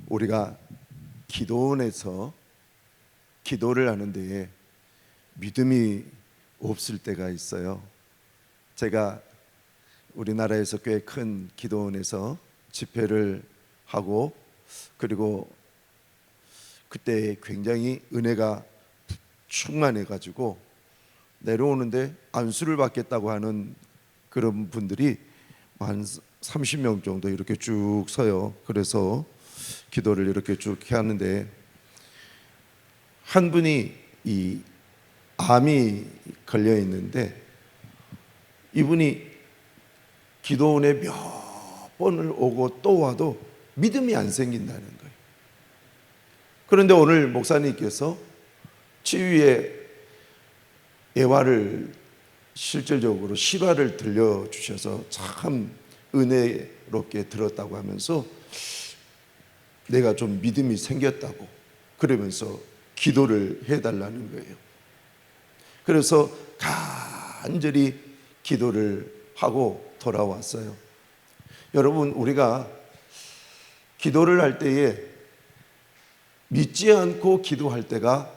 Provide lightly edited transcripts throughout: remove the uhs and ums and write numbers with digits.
우리가 기도원에서 기도를 하는데 믿음이 없을 때가 있어요. 제가 우리나라에서 꽤 큰 기도원에서 집회를 하고, 그리고 그때 굉장히 은혜가 충만해 가지고 내려오는데 안수를 받겠다고 하는 그런 분들이 한 30명 정도 이렇게 쭉 서요. 그래서 기도를 이렇게 쭉 하는데, 한 분이 이 암이 걸려 있는데 이분이 기도원에 몇 번을 오고 또 와도 믿음이 안 생긴다는 거예요. 그런데 오늘 목사님께서 치유의 예화를 실질적으로 실화를 들려주셔서 참 은혜롭게 들었다고 하면서 내가 좀 믿음이 생겼다고 그러면서 기도를 해달라는 거예요. 그래서 간절히 기도를 하고 돌아왔어요. 여러분, 우리가 기도를 할 때에 믿지 않고 기도할 때가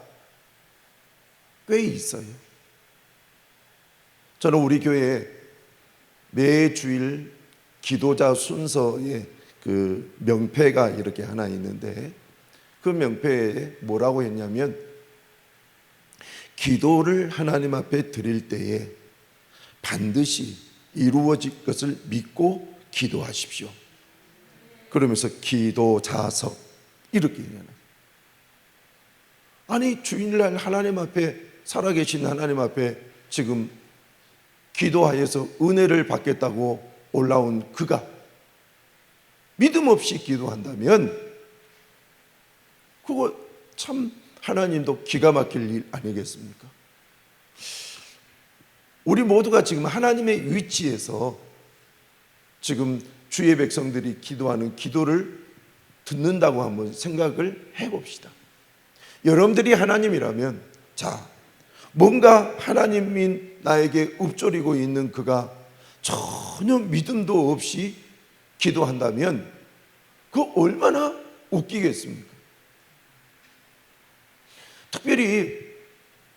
꽤 있어요. 저는 우리 교회에 매주일 기도자 순서에 그 명패가 이렇게 하나 있는데, 그 명패에 뭐라고 했냐면, 기도를 하나님 앞에 드릴 때에 반드시 이루어질 것을 믿고 기도하십시오. 그러면서 기도자석 이렇게 얘기하는. 아니, 주일날 하나님 앞에, 살아계신 하나님 앞에 지금 기도하여서 은혜를 받겠다고 올라온 그가 믿음 없이 기도한다면 그거 참 하나님도 기가 막힐 일 아니겠습니까? 우리 모두가 지금 하나님의 위치에서 지금 주의 백성들이 기도하는 기도를 듣는다고 한번 생각을 해봅시다. 여러분들이 하나님이라면, 자, 뭔가 하나님인 나에게 읊조리고 있는 그가 전혀 믿음도 없이 기도한다면 그 얼마나 웃기겠습니까? 특별히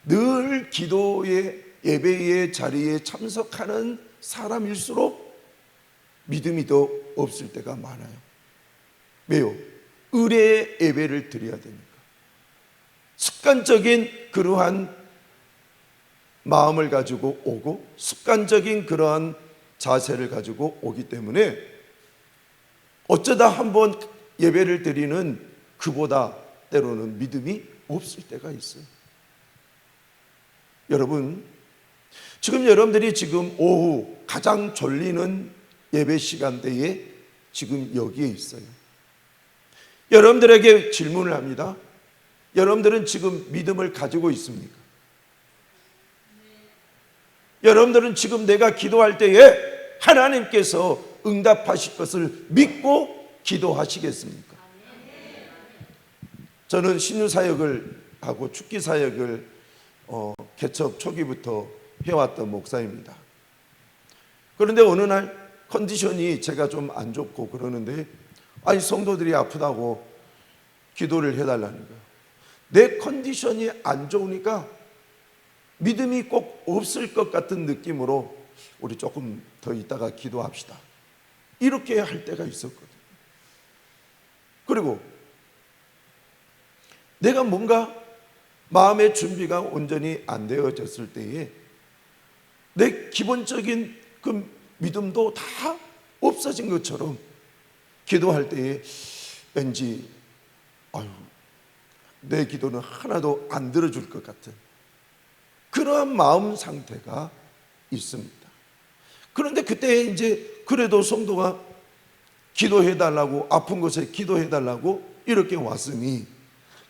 늘 기도의 예배의 자리에 참석하는 사람일수록 믿음이 더 없을 때가 많아요. 왜요? 의례의 예배를 드려야 되니까. 습관적인 그러한 마음을 가지고 오고, 습관적인 그러한 자세를 가지고 오기 때문에 어쩌다 한번 예배를 드리는 그보다 때로는 믿음이 없을 때가 있어요. 여러분, 지금 여러분들이 지금 오후 가장 졸리는 예배 시간대에 지금 여기에 있어요. 여러분들에게 질문을 합니다. 여러분들은 지금 믿음을 가지고 있습니까? 여러분들은 지금 내가 기도할 때에 하나님께서 응답하실 것을 믿고 기도하시겠습니까? 저는 신유사역을 하고 축기사역을 개척 초기부터 해왔던 목사입니다. 그런데 어느 날 컨디션이 제가 좀 안 좋고 그러는데, 아니 성도들이 아프다고 기도를 해달라는 거예요. 내 컨디션이 안 좋으니까 믿음이 꼭 없을 것 같은 느낌으로 우리 조금 더 있다가 기도합시다, 이렇게 할 때가 있었거든요. 그리고 내가 뭔가 마음의 준비가 온전히 안 되어졌을 때에 내 기본적인 그 믿음도 다 없어진 것처럼 기도할 때에 왠지 내 기도는 하나도 안 들어줄 것 같은 그러한 마음 상태가 있습니다. 그런데 그때 이제 그래도 성도가 기도해달라고, 아픈 곳에 기도해달라고 이렇게 왔으니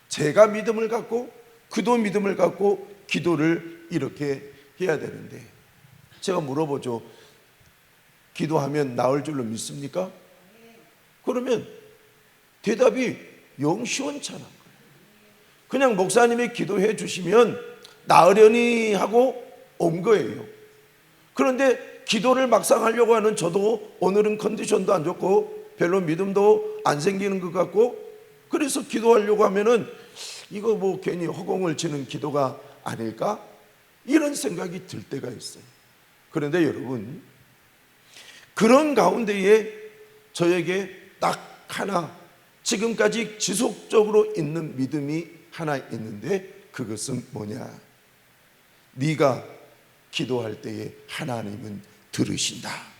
제가 믿음을 갖고 그도 믿음을 갖고 기도를 이렇게 해야 되는데, 제가 물어보죠. 기도하면 나을 줄로 믿습니까? 그러면 대답이 영 시원찮은 거예요. 그냥 목사님이 기도해 주시면 나으려니 하고 온 거예요. 그런데 기도를 막상 하려고 하는 저도 오늘은 컨디션도 안 좋고 별로 믿음도 안 생기는 것 같고 그래서 기도하려고 하면은 이거 뭐 괜히 허공을 치는 기도가 아닐까? 이런 생각이 들 때가 있어요. 그런데 여러분, 그런 가운데에 저에게 딱 하나, 지금까지 지속적으로 있는 믿음이 하나 있는데, 그것은 뭐냐? 네가 기도할 때에 하나님은 들으신다.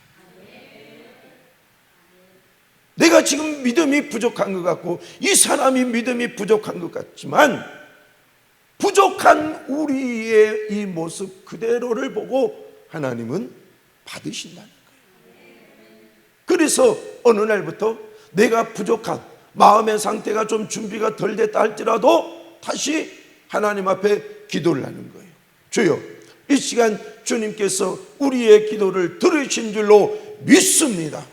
내가 지금 믿음이 부족한 것 같고 이 사람이 믿음이 부족한 것 같지만, 부족한 우리의 이 모습 그대로를 보고 하나님은 받으신다는 거예요. 그래서 어느 날부터 내가 부족한 마음의 상태가 좀 준비가 덜 됐다 할지라도 다시 하나님 앞에 기도를 하는 거예요. 주여, 이 시간 주님께서 우리의 기도를 들으신 줄로 믿습니다.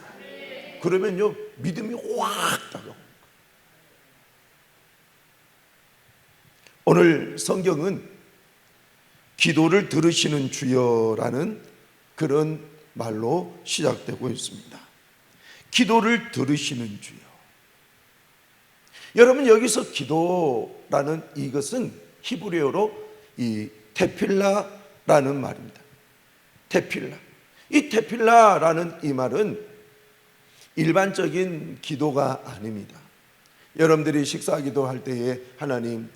그러면요, 믿음이 확 다가옵니다. 오늘 성경은 기도를 들으시는 주여라는 그런 말로 시작되고 있습니다. 기도를 들으시는 주여. 여러분, 여기서 기도라는 이것은 히브리어로 이 테필라라는 말입니다. 테필라. 이 테필라라는 이 말은 일반적인 기도가 아닙니다. 여러분들이 식사 기도할 때에 하나님,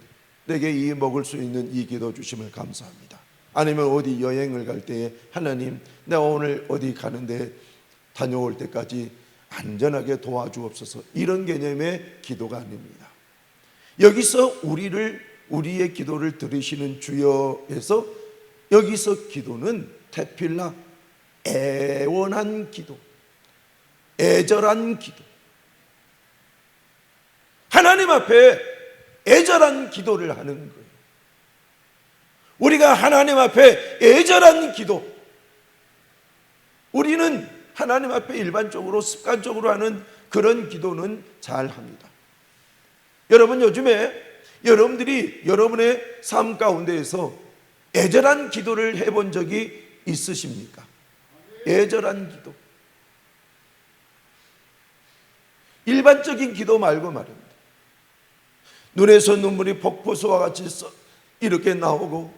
내게 이 먹을 수 있는 이 기도 주심을 감사합니다. 아니면 어디 여행을 갈 때에 하나님, 내가 오늘 어디 가는데 다녀올 때까지 안전하게 도와주옵소서, 이런 개념의 기도가 아닙니다. 여기서 우리의 기도를 들으시는 주여에서 여기서 기도는 테필라, 애원한 기도, 애절한 기도, 하나님 앞에 애절한 기도를 하는 거예요. 우리가 하나님 앞에 애절한 기도, 우리는 하나님 앞에 일반적으로 습관적으로 하는 그런 기도는 잘 합니다. 여러분, 요즘에 여러분들이 여러분의 삶 가운데에서 애절한 기도를 해본 적이 있으십니까? 애절한 기도, 일반적인 기도 말고 말입니다. 눈에서 눈물이 폭포수와 같이 이렇게 나오고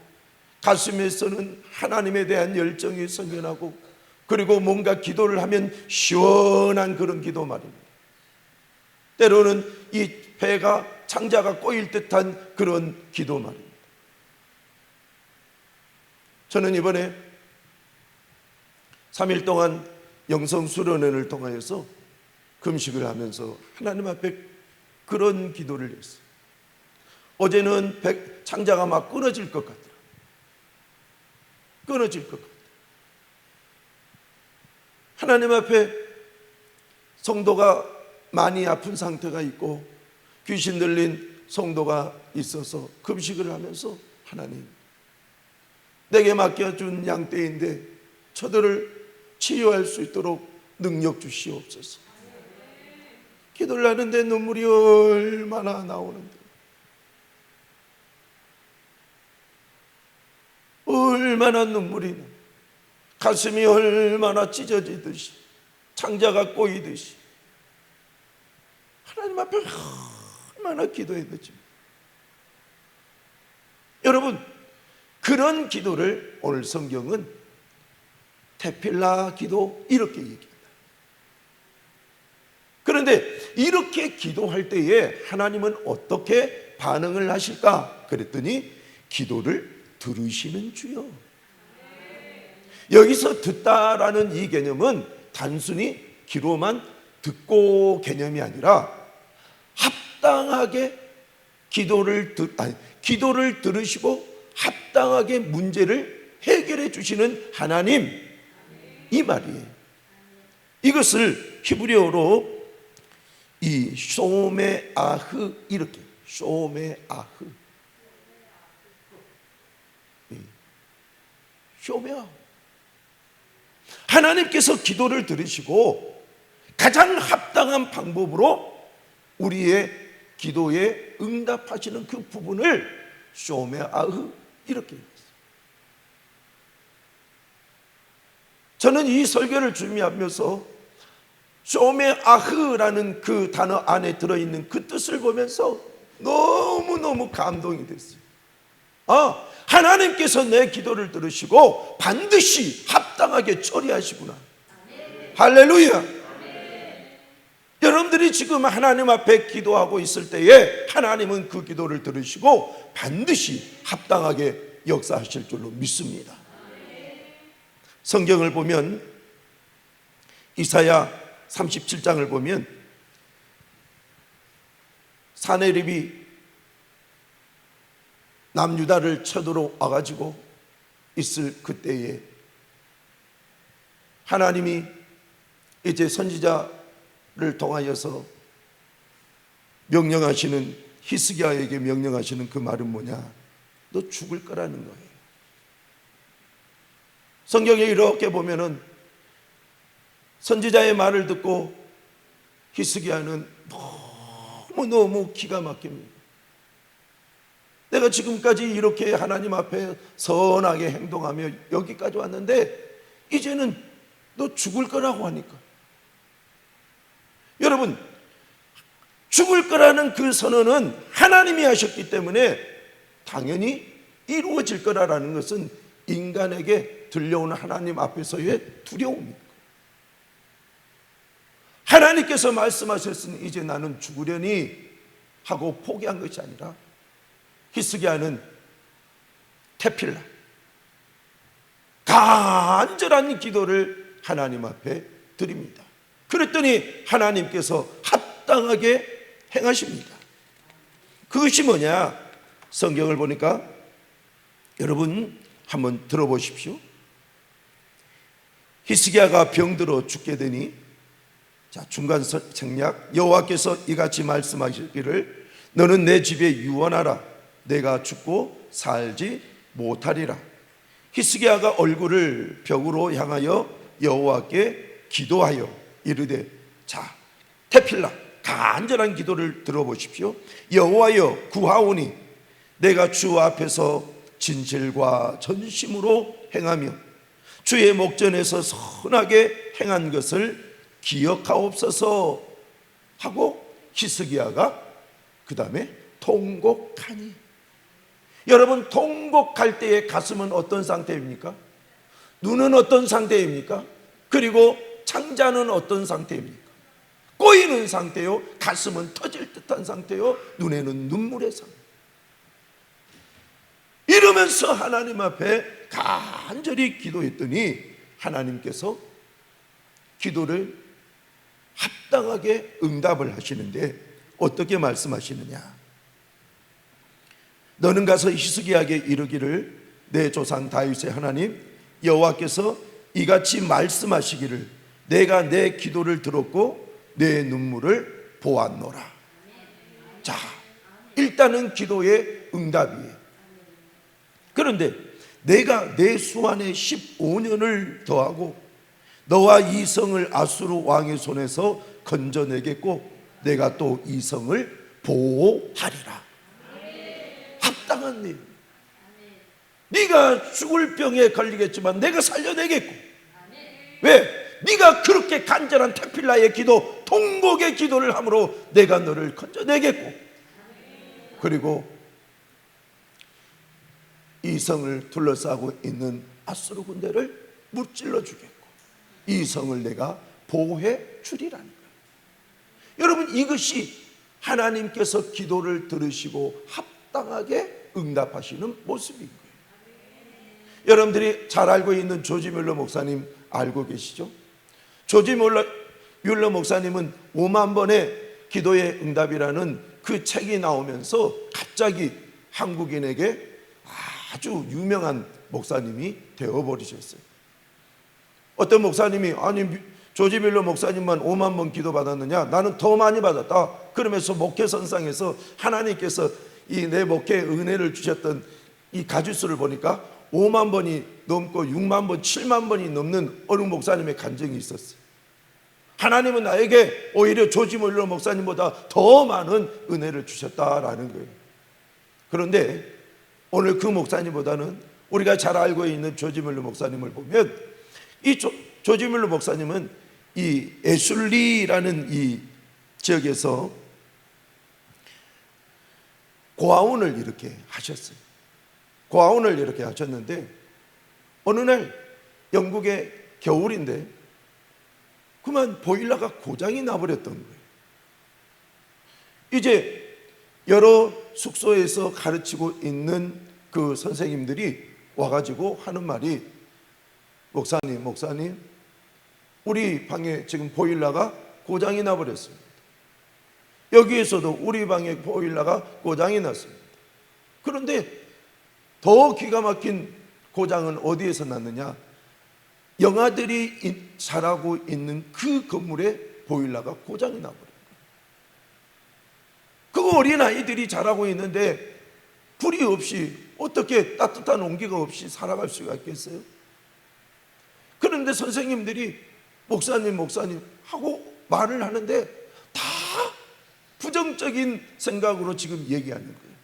가슴에서는 하나님에 대한 열정이 성연하고, 그리고 뭔가 기도를 하면 시원한 그런 기도 말입니다. 때로는 이 배가 창자가 꼬일 듯한 그런 기도 말입니다. 저는 이번에 3일 동안 영성수련회를 통하여서 금식을 하면서 하나님 앞에 그런 기도를 했어요. 어제는 창자가 막 끊어질 것 같더라. 끊어질 것 같더라. 하나님 앞에 성도가 많이 아픈 상태가 있고 귀신 들린 성도가 있어서 금식을 하면서, 하나님, 내게 맡겨준 양떼인데 저들을 치유할 수 있도록 능력 주시옵소서. 기도를 하는데 눈물이 얼마나 나오는데, 얼마나 눈물이 나, 가슴이 얼마나 찢어지듯이, 창자가 꼬이듯이 하나님 앞에 얼마나 기도했는지. 여러분, 그런 기도를 오늘 성경은 테필라 기도 이렇게 얘기합니다. 그런데 이렇게 기도할 때에 하나님은 어떻게 반응을 하실까? 그랬더니 기도를 들으시는 주여. 여기서 듣다라는 이 개념은 단순히 귀로만 듣고 개념이 아니라 합당하게 기도를 들으시고 합당하게 문제를 해결해 주시는 하나님, 이 말이에요. 이것을 히브리어로 이 쇼메아흐, 이렇게 쇼메아흐, 쇼메아흐. 하나님께서 기도를 들으시고 가장 합당한 방법으로 우리의 기도에 응답하시는 그 부분을 쇼메아흐 이렇게 얘기했어요. 저는 이 설교를 준비하면서 쇼메아흐라는 그 단어 안에 들어있는 그 뜻을 보면서 너무너무 감동이 됐어요. 하나님께서 내 기도를 들으시고 반드시 합당하게 처리하시구나. 할렐루야. 여러분들이 지금 하나님 앞에 기도하고 있을 때에 하나님은 그 기도를 들으시고 반드시 합당하게 역사하실 줄로 믿습니다. 성경을 보면 이사야 37장을 보면 사내립이 남유다를 쳐들어 와가지고 있을 그때에 하나님이 이제 선지자를 통하여서 명령하시는, 히스기야에게 명령하시는 그 말은 뭐냐? 너 죽을 거라는 거예요. 성경에 이렇게 보면은 선지자의 말을 듣고 히스기야는 너무 기가 막힙니다. 내가 지금까지 이렇게 하나님 앞에 선하게 행동하며 여기까지 왔는데 이제는 너 죽을 거라고 하니까. 여러분, 죽을 거라는 그 선언은 하나님이 하셨기 때문에 당연히 이루어질 거라는 것은 인간에게 들려오는 하나님 앞에서의 두려움입니다. 하나님께서 말씀하셨으니 이제 나는 죽으려니 하고 포기한 것이 아니라 히스기야는 테필라, 간절한 기도를 하나님 앞에 드립니다. 그랬더니 하나님께서 합당하게 행하십니다. 그것이 뭐냐? 성경을 보니까 여러분 한번 들어보십시오. 히스기야가 병들어 죽게 되니, 자, 중간 생략, 여호와께서 이같이 말씀하시기를 너는 내 집에 유언하라. 내가 죽고 살지 못하리라. 히스기야가 얼굴을 벽으로 향하여 여호와께 기도하여 이르되, 자, 테필라, 간절한 기도를 들어보십시오. 여호와여 구하오니 내가 주 앞에서 진실과 전심으로 행하며 주의 목전에서 선하게 행한 것을 기억하옵소서 하고 히스기야가 그 다음에 통곡하니. 여러분, 통곡할 때의 가슴은 어떤 상태입니까? 눈은 어떤 상태입니까? 그리고 창자는 어떤 상태입니까? 꼬이는 상태요, 가슴은 터질 듯한 상태요, 눈에는 눈물의 상태. 이러면서 하나님 앞에 간절히 기도했더니 하나님께서 기도를 합당하게 응답을 하시는데 어떻게 말씀하시느냐? 너는 가서 히스기야에게 이르기를 내 조상 다윗의 하나님 여호와께서 이같이 말씀하시기를 내가 내 기도를 들었고 내 눈물을 보았노라. 자, 일단은 기도의 응답이에요. 그런데 내가 내 수완에 15년을 더하고 너와 이 성을 아수르 왕의 손에서 건져내겠고 내가 또 이 성을 보호하리라. 합당한 일. 네가 죽을 병에 걸리겠지만 내가 살려내겠고. 왜? 네가 그렇게 간절한 테필라의 기도, 통곡의 기도를 함으로 내가 너를 건져내겠고, 그리고 이 성을 둘러싸고 있는 아수르 군대를 무찔러 주겠고 이 성을 내가 보호해 주리라는 거예요. 여러분, 이것이 하나님께서 기도를 들으시고 합당하게 응답하시는 모습인 거예요. 여러분들이 잘 알고 있는 조지 뮬러 목사님 알고 계시죠? 조지 뮬러 목사님은 5만 번의 기도의 응답이라는 그 책이 나오면서 갑자기 한국인에게 아주 유명한 목사님이 되어버리셨어요. 어떤 목사님이 아니 조지 뮬러 목사님만 5만 번 기도 받았느냐? 나는 더 많이 받았다. 그러면서 목회선상에서 하나님께서 이 내 목회에 은혜를 주셨던 이 가지수를 보니까 5만 번이 넘고 6만 번, 7만 번이 넘는 어느 목사님의 간증이 있었어요. 하나님은 나에게 오히려 조지 뮬러 목사님보다 더 많은 은혜를 주셨다라는 거예요. 그런데 오늘 그 목사님보다는 우리가 잘 알고 있는 조지 뮬러 목사님을 보면 이 조지 뮬러 목사님은 이 에슐리라는 이 지역에서 고아원을 이렇게 하셨어요. 고아원을 이렇게 하셨는데 어느 날 영국의 겨울인데 그만 보일러가 고장이 나버렸던 거예요. 이제 여러 숙소에서 가르치고 있는 그 선생님들이 와가지고 하는 말이 목사님 우리 방에 지금 보일러가 고장이 나버렸습니다. 여기에서도 우리 방에 보일러가 고장이 났습니다. 그런데 더 기가 막힌 고장은 어디에서 났느냐? 영아들이 자라고 있는 그 건물에 보일러가 고장이 나버려요. 그 어린아이들이 자라고 있는데 불이 없이 어떻게 따뜻한 온기가 없이 살아갈 수가 있겠어요? 그런데 선생님들이 목사님 하고 말을 하는데 다 부정적인 생각으로 지금 얘기하는 거예요.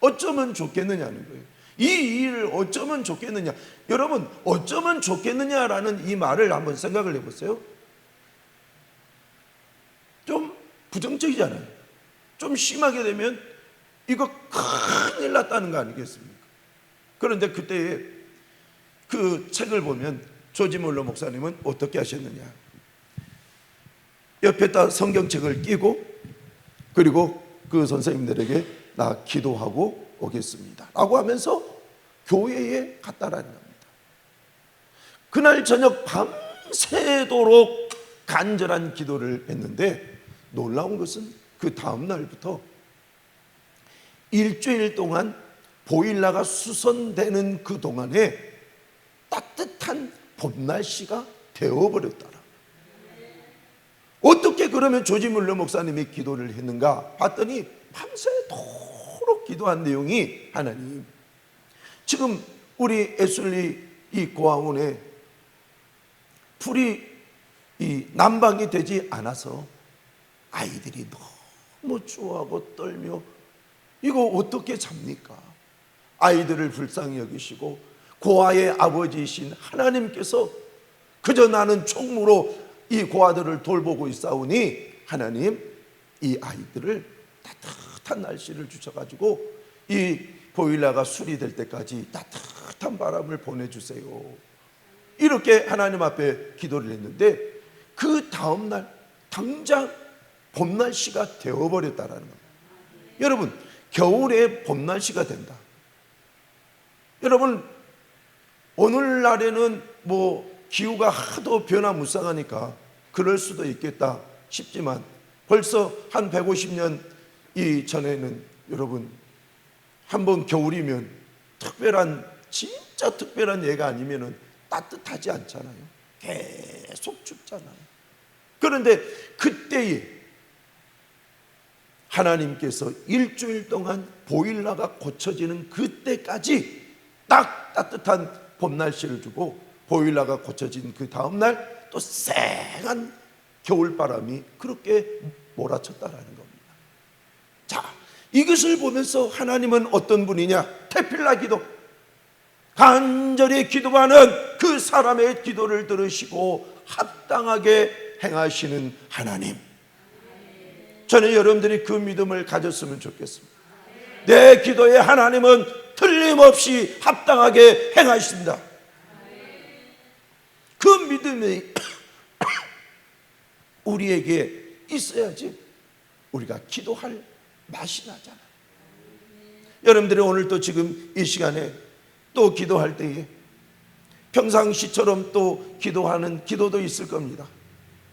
어쩌면 좋겠느냐는 거예요. 이 일을 어쩌면 좋겠느냐. 여러분, 어쩌면 좋겠느냐라는 이 말을 한번 생각을 해보세요. 좀 부정적이잖아요. 좀 심하게 되면 이거 큰일 났다는 거 아니겠습니까? 그런데 그때 그 책을 보면 조지 물러 목사님은 어떻게 하셨느냐. 옆에다 성경책을 끼고 그리고 그 선생님들에게 나 기도하고 오겠습니다 라고 하면서 교회에 갔다라는 겁니다. 그날 저녁 밤새도록 간절한 기도를 했는데 놀라운 것은 그 다음 날부터 일주일 동안 보일러가 수선되는 그 동안에 따뜻한 봄날씨가 되어버렸더라. 어떻게 그러면 조지 물러 목사님이 기도를 했는가 봤더니 밤새도록 기도한 내용이 하나님, 지금 우리 에슐리 이 고아원에 불이 이 난방이 되지 않아서 아이들이 너무 추워하고 떨며 이거 어떻게 잡니까? 아이들을 불쌍히 여기시고 고아의 아버지이신 하나님께서 그저 나는 총무로 이 고아들을 돌보고 있사오니 하나님 이 아이들을 따뜻한 날씨를 주셔가지고 이 보일러가 수리될 때까지 따뜻한 바람을 보내주세요. 이렇게 하나님 앞에 기도를 했는데 그 다음날 당장 봄날씨가 되어버렸다라는 겁니다. 여러분, 겨울에 봄날씨가 된다. 여러분, 오늘날에는 뭐 기후가 하도 변화무쌍하니까 그럴 수도 있겠다 싶지만 벌써 한 150년 이전에는 여러분 한번 겨울이면 진짜 특별한 예가 아니면은 따뜻하지 않잖아요. 계속 춥잖아요. 그런데 그때에 하나님께서 일주일 동안 보일러가 고쳐지는 그때까지 딱 따뜻한 봄날씨를 주고 보일러가 고쳐진 그 다음날 또 쌩한 겨울바람이 그렇게 몰아쳤다라는 겁니다. 자, 이것을 보면서 하나님은 어떤 분이냐? 태필라 기도, 간절히 기도하는 그 사람의 기도를 들으시고 합당하게 행하시는 하나님. 저는 여러분들이 그 믿음을 가졌으면 좋겠습니다. 내 기도에 하나님은 틀림없이 합당하게 행하십니다. 그 믿음이 우리에게 있어야지 우리가 기도할 맛이 나잖아요. 여러분들이 오늘 또 지금 이 시간에 또 기도할 때에 평상시처럼 또 기도하는 기도도 있을 겁니다.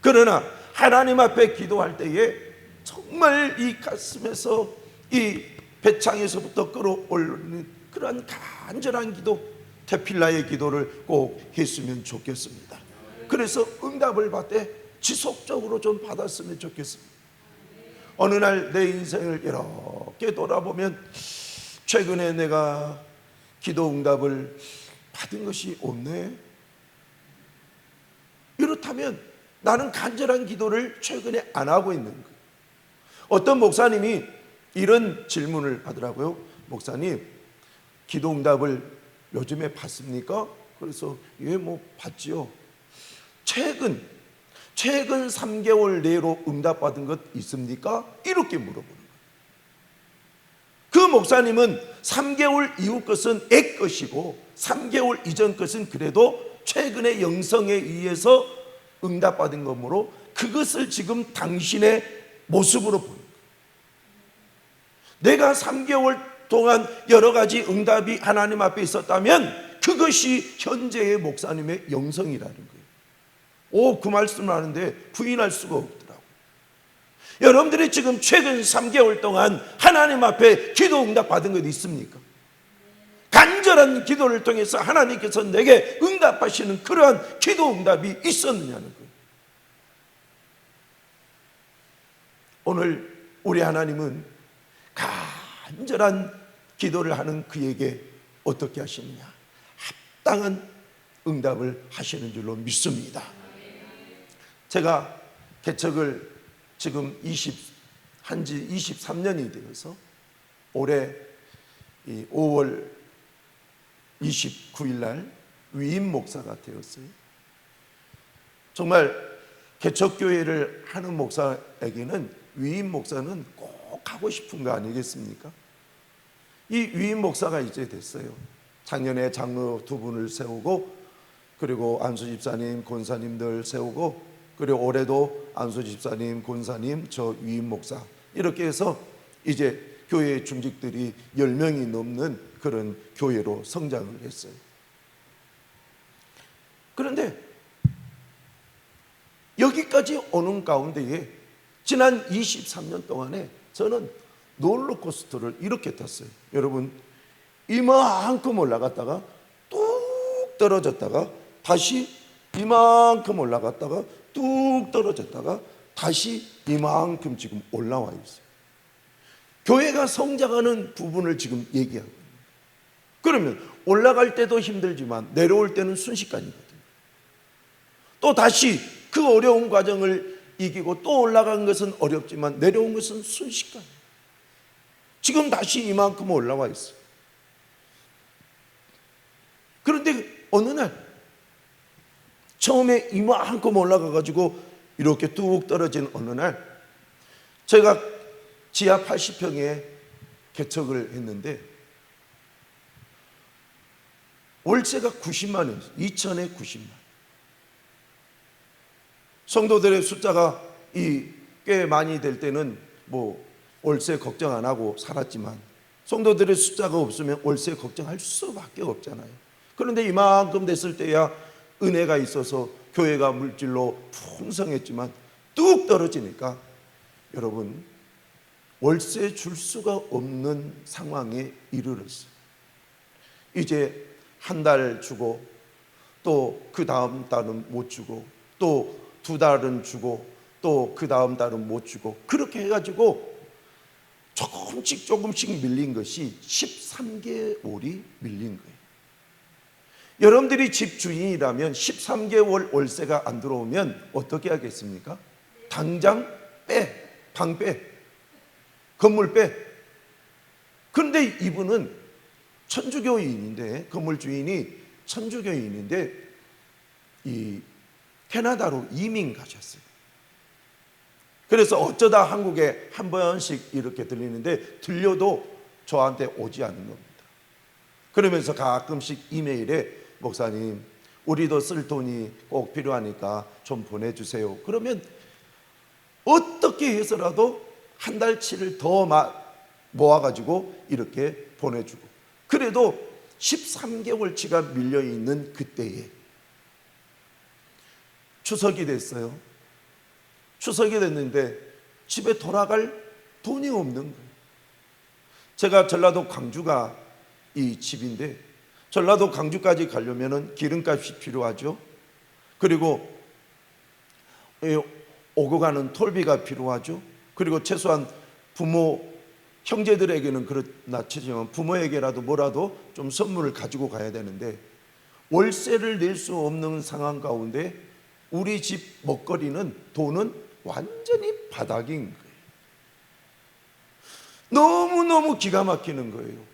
그러나 하나님 앞에 기도할 때에 정말 이 가슴에서 이 배창에서부터 끌어올리는 그러한 간절한 기도, 태필라의 기도를 꼭 했으면 좋겠습니다. 그래서 응답을 받되 지속적으로 좀 받았으면 좋겠습니다. 어느 날 내 인생을 이렇게 돌아보면 최근에 내가 기도 응답을 받은 것이 없네. 이렇다면 나는 간절한 기도를 최근에 안 하고 있는 거예요. 어떤 목사님이 이런 질문을 하더라고요. 목사님, 기도 응답을 요즘에 받습니까? 그래서 예, 뭐 받지요. 최근 3개월 내로 응답받은 것 있습니까? 이렇게 물어보는 거예요. 그 목사님은 3개월 이후 것은 옛 것이고 3개월 이전 것은 그래도 최근의 영성에 의해서 응답받은 것으로 그것을 지금 당신의 모습으로 보는 거예요. 내가 3개월 동안 여러 가지 응답이 하나님 앞에 있었다면 그것이 현재의 목사님의 영성이라는 거예요. 그 말씀을 하는데 부인할 수가 없더라고요. 여러분들이 지금 최근 3개월 동안 하나님 앞에 기도 응답 받은 것 있습니까? 간절한 기도를 통해서 하나님께서 내게 응답하시는 그러한 기도 응답이 있었느냐는 거예요. 오늘 우리 하나님은 간절한 기도를 하는 그에게 어떻게 하시느냐? 합당한 응답을 하시는 줄로 믿습니다. 제가 개척을 지금 한지 23년이 되어서 올해 5월 29일 날 위임 목사가 되었어요. 정말 개척교회를 하는 목사에게는 위임 목사는 꼭 하고 싶은 거 아니겠습니까? 이 위임 목사가 이제 됐어요. 작년에 장로 2분을 세우고 그리고 안수 집사님, 권사님들 세우고 그리고 올해도 안수 집사님, 권사님, 저 위임 목사 이렇게 해서 이제 교회 중직들이 10명이 넘는 그런 교회로 성장을 했어요. 그런데 여기까지 오는 가운데에 지난 23년 동안에 저는 롤러코스터를 이렇게 탔어요. 여러분, 이만큼 올라갔다가 뚝 떨어졌다가 다시 이만큼 올라갔다가 뚝 떨어졌다가 다시 이만큼 지금 올라와 있어요. 교회가 성장하는 부분을 지금 얘기하고 있는 거예요. 그러면 올라갈 때도 힘들지만 내려올 때는 순식간이거든요. 또 다시 그 어려운 과정을 이기고 또 올라간 것은 어렵지만 내려온 것은 순식간. 지금 다시 이만큼 올라와 있어요. 그런데 어느 날 처음에 이만큼 올라가가지고 이렇게 뚝 떨어진 어느 날 제가 지하 80평에 개척을 했는데 월세가 90만 원이었어요. 2천에 90만. 성도들의 숫자가 꽤 많이 될 때는 뭐 월세 걱정 안 하고 살았지만 성도들의 숫자가 없으면 월세 걱정할 수밖에 없잖아요. 그런데 이만큼 됐을 때야 은혜가 있어서 교회가 물질로 풍성했지만 뚝 떨어지니까 여러분 월세 줄 수가 없는 상황에 이르렀어요. 이제 한 달 주고 또 그 다음 달은 못 주고 또 2달은 주고 또 그 다음 달은 못 주고 그렇게 해가지고 조금씩 밀린 것이 13개월이 밀린 거예요. 여러분들이 집 주인이라면 13개월 월세가 안 들어오면 어떻게 하겠습니까? 당장 방 빼, 건물 빼. 그런데 이분은 천주교인인데 건물 주인이 천주교인인데 이 캐나다로 이민 가셨어요. 그래서 어쩌다 한국에 한 번씩 이렇게 들리는데 들려도 저한테 오지 않는 겁니다. 그러면서 가끔씩 이메일에 목사님 우리도 쓸 돈이 꼭 필요하니까 좀 보내주세요. 그러면 어떻게 해서라도 한 달치를 더 모아가지고 이렇게 보내주고 그래도 13개월치가 밀려있는 그때에 추석이 됐어요. 추석이 됐는데 집에 돌아갈 돈이 없는 거예요. 제가 전라도 광주가 이 집인데 전라도 광주까지 가려면 기름값이 필요하죠. 그리고 오고 가는 톨비가 필요하죠. 그리고 최소한 부모 형제들에게는 그렇나 치지만 부모에게라도 뭐라도 좀 선물을 가지고 가야 되는데 월세를 낼 수 없는 상황 가운데 우리 집 먹거리는 돈은 완전히 바닥인 거예요. 너무너무 기가 막히는 거예요.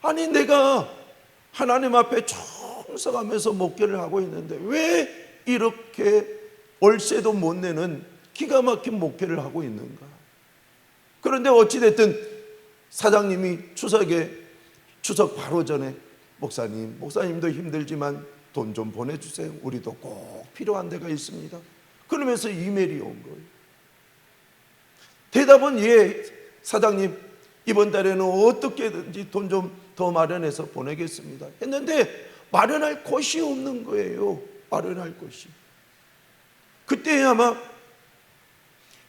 아니 내가 하나님 앞에 충성하면서 목회를 하고 있는데 왜 이렇게 월세도 못 내는 기가 막힌 목회를 하고 있는가? 그런데 어찌됐든 사장님이 추석 바로 전에 목사님도 힘들지만 돈 좀 보내주세요. 우리도 꼭 필요한 데가 있습니다. 그러면서 이메일이 온 거예요. 대답은 예, 사장님 이번 달에는 어떻게든지 돈 좀 더 마련해서 보내겠습니다 했는데 마련할 곳이 없는 거예요. 마련할 곳이. 그때 아마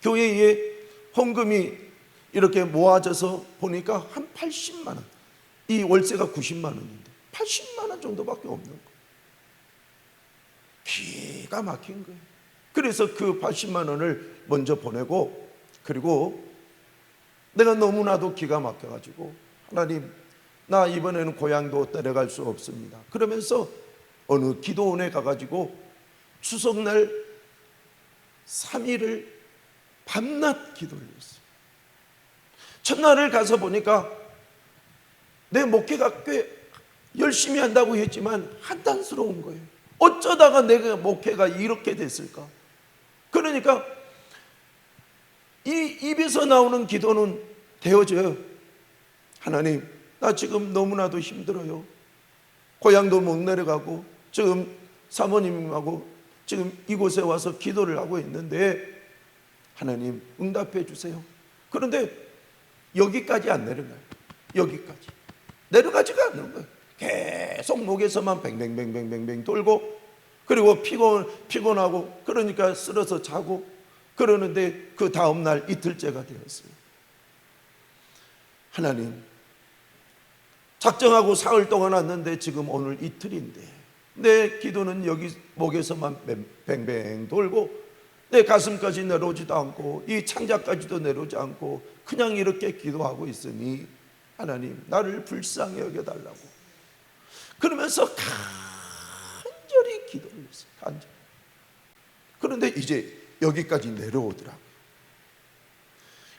교회에 헌금이 이렇게 모아져서 보니까 한 80만 원, 이 월세가 90만 원인데 80만 원 정도밖에 없는 거예요. 기가 막힌 거예요. 그래서 그 80만 원을 먼저 보내고, 그리고 내가 너무나도 기가 막혀가지고 하나님, 나 이번에는 고향도 내려갈 수 없습니다 그러면서 어느 기도원에 가가지고 추석날 3일을 밤낮 기도를 했어요. 첫날을 가서 보니까 내 목회가 꽤 열심히 한다고 했지만 한탄스러운 거예요. 어쩌다가 내가 목회가 이렇게 됐을까? 그러니까 이 입에서 나오는 기도는 되어져요. 하나님, 나 지금 너무나도 힘들어요. 고향도 못 내려가고 지금 사모님하고 지금 이곳에 와서 기도를 하고 있는데 하나님 응답해 주세요. 그런데 여기까지 안 내려가요. 여기까지 내려가지가 않는 거예요. 계속 목에서만 뱅뱅뱅뱅뱅뱅 돌고, 그리고 피곤하고 그러니까 쓰러서 자고 그러는데 그 다음날 이틀째가 되었어요. 하나님, 작정하고 사흘 동안 왔는데 지금 오늘 이틀인데 내 기도는 여기 목에서만 뱅뱅 돌고 내 가슴까지 내려오지도 않고 이 창자까지도 내려오지 않고 그냥 이렇게 기도하고 있으니 하나님, 나를 불쌍히 여겨달라고 그러면서 간절히 기도를 했어요. 간절히. 그런데 이제 여기까지 내려오더라고요.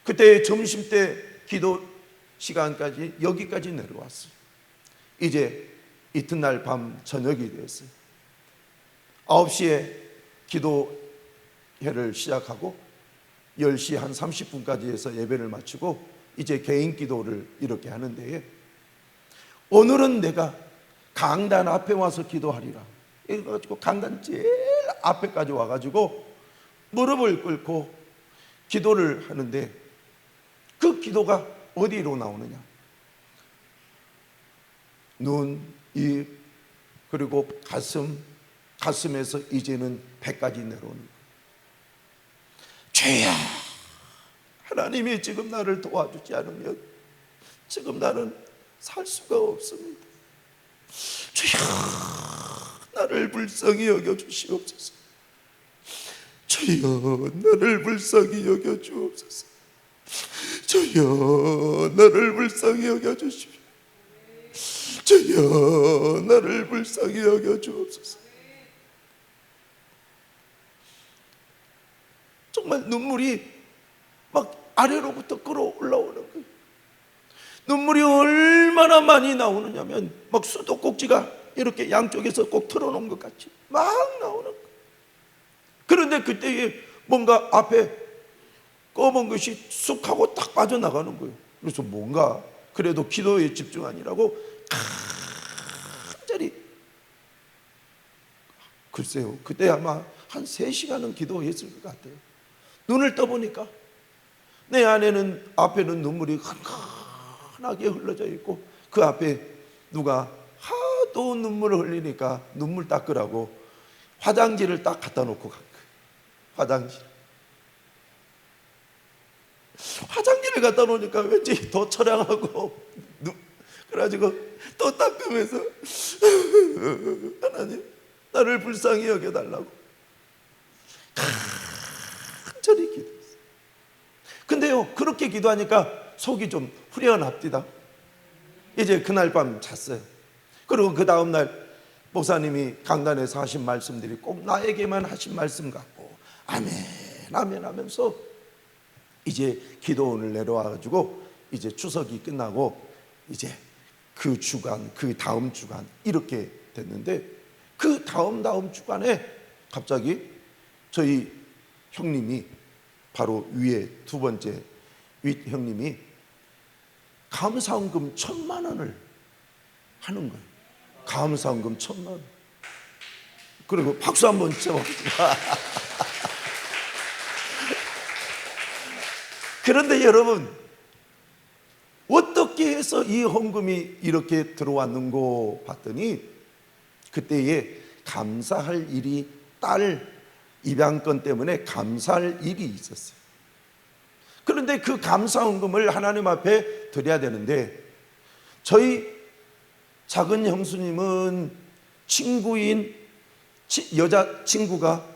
그때 점심때 기도 시간까지 여기까지 내려왔어요. 이제 이튿날 밤 저녁이 됐어요. 9시에 기도회를 시작하고 10시 한 30분까지 해서 예배를 마치고 이제 개인 기도를 이렇게 하는데, 오늘은 내가 강단 앞에 와서 기도하리라 이래가지고 강단 제일 앞에까지 와가지고 무릎을 꿇고 기도를 하는데, 그 기도가 어디로 나오느냐? 눈, 입, 그리고 가슴에서 이제는 배까지 내려오는 거예요. 죄야, 하나님이 지금 나를 도와주지 않으면 지금 나는 살 수가 없습니다. 주여, 나를 불쌍히 여겨주시옵소서. 주여, 나를 불쌍히 여겨주옵소서. 주여, 나를 불쌍히 여겨주십시오. 주여, 나를 불쌍히 여겨주옵소서. 정말 눈물이 막 아래로부터 끌어올라오는 거예요. 눈물이 얼마나 많이 나오느냐면 막 수도꼭지가 이렇게 양쪽에서 꼭 틀어놓은 것 같이 막 나오는 거예요. 그런데 그때에 뭔가 앞에 검은 것이 쑥 하고 딱 빠져나가는 거예요. 그래서 뭔가 그래도 기도에 집중하니라고 간절히, 글쎄요, 그때 아마 한 3시간은 기도했을 것 같아요. 눈을 떠보니까 내 안에는, 앞에는 눈물이 환하게 흘러져 있고 그 앞에 누가 하도 눈물을 흘리니까 눈물 닦으라고 화장지를 딱 갖다 놓고 간 거예요. 화장지를 갖다 놓으니까 왠지 더 처량하고, 그래가지고 또 닦으면서 하나님, 나를 불쌍히 여겨달라고 간절히 기도했어요. 근데요, 그렇게 기도하니까 속이 좀 후련합디다. 이제 그날 밤 잤어요. 그리고 그 다음날 목사님이 강단에서 하신 말씀들이 꼭 나에게만 하신 말씀 같고 아멘 아멘 하면서 이제 기도원을 내려와가지고 이제 추석이 끝나고 이제 그 주간, 그 다음 주간 이렇게 됐는데, 그 다음 주간에 갑자기 저희 형님이, 바로 위에 두 번째 윗 형님이 감사원금 1,000만 원을 하는 거예요. 감사원금 1,000만 원. 그리고 박수 한번 쳐봅시다. 그런데 여러분, 어떻게 해서 이 헌금이 이렇게 들어왔는고 봤더니 그때에 감사할 일이, 딸 입양권 때문에 감사할 일이 있었어요. 그런데 그 감사 헌금을 하나님 앞에 드려야 되는데, 저희 작은 형수님은 친구인 여자 친구가,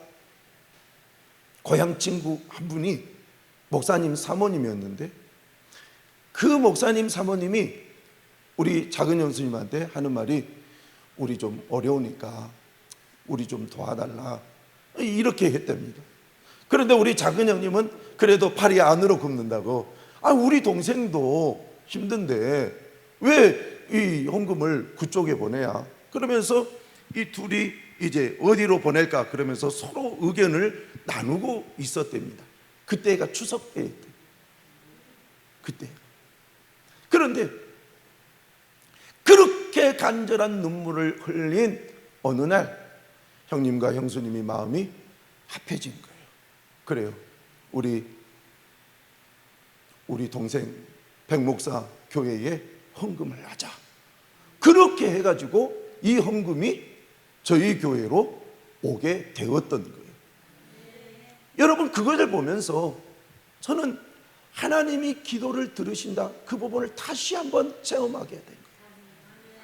고향 친구 한 분이 목사님 사모님이었는데, 그 목사님 사모님이 우리 작은 형수님한테 하는 말이, 우리 좀 어려우니까 우리 좀 도와달라, 이렇게 했답니다. 그런데 우리 작은 형님은 그래도 팔이 안으로 굽는다고, 우리 동생도 힘든데 왜 이 헌금을 그쪽에 보내야, 그러면서 이 둘이 이제 어디로 보낼까 그러면서 서로 의견을 나누고 있었답니다. 그때가 추석 때였대. 그때. 그런데 그렇게 간절한 눈물을 흘린 어느 날 형님과 형수님이 마음이 합해진 거예요. 그래요. 우리 동생 백목사 교회에 헌금을 하자. 그렇게 해가지고 이 헌금이 저희 교회로 오게 되었던 거예요. 여러분, 그것을 보면서 저는 하나님이 기도를 들으신다, 그 부분을 다시 한번 체험하게 된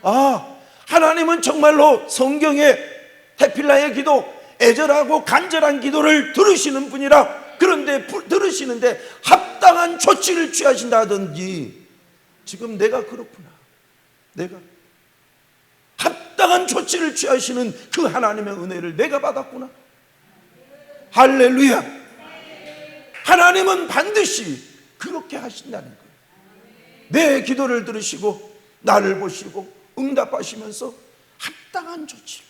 거예요. 하나님은 정말로 성경에 해필라의 기도, 애절하고 간절한 기도를 들으시는 분이라. 그런데 들으시는데 합당한 조치를 취하신다 하든지, 지금 내가 그렇구나, 내가 합당한 조치를 취하시는 그 하나님의 은혜를 내가 받았구나. 할렐루야. 하나님은 반드시 그렇게 하신다는 거예요. 내 기도를 들으시고 나를 보시고 응답하시면서 합당한 조치를.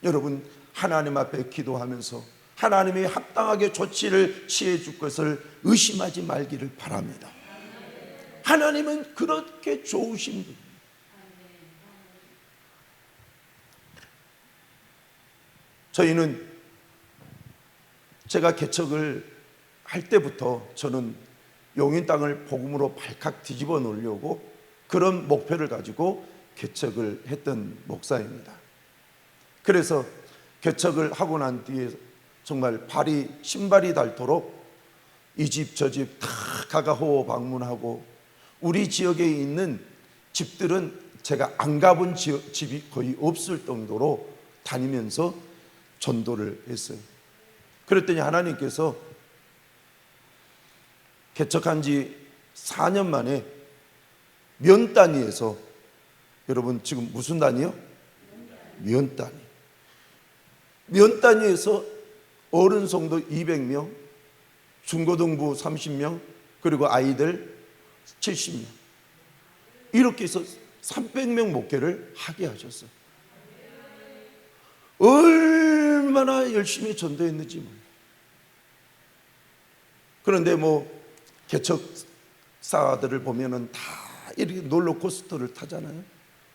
여러분, 하나님 앞에 기도하면서 하나님이 합당하게 조치를 취해 줄 것을 의심하지 말기를 바랍니다. 하나님은 그렇게 좋으신 분입니다. 저희는, 제가 개척을 할 때부터 저는 용인 땅을 복음으로 발칵 뒤집어 놓으려고 그런 목표를 가지고 개척을 했던 목사입니다. 그래서 개척을 하고 난 뒤에 정말 신발이 닳도록 이 집 저 집 다 가가호 방문하고, 우리 지역에 있는 집들은 제가 안 가본 집이 거의 없을 정도로 다니면서 전도를 했어요. 그랬더니 하나님께서 개척한 지 4년 만에 면 단위에서, 여러분 지금 무슨 단위요? 면 단위. 면 단위에서 어른 성도 200명, 중고등부 30명, 그리고 아이들 70명, 이렇게 해서 300명 목회를 하게 하셨어요. 얼마나 열심히 전도했는지 몰라요. 그런데 개척사들을 보면은 다 이렇게 롤러코스터를 타잖아요.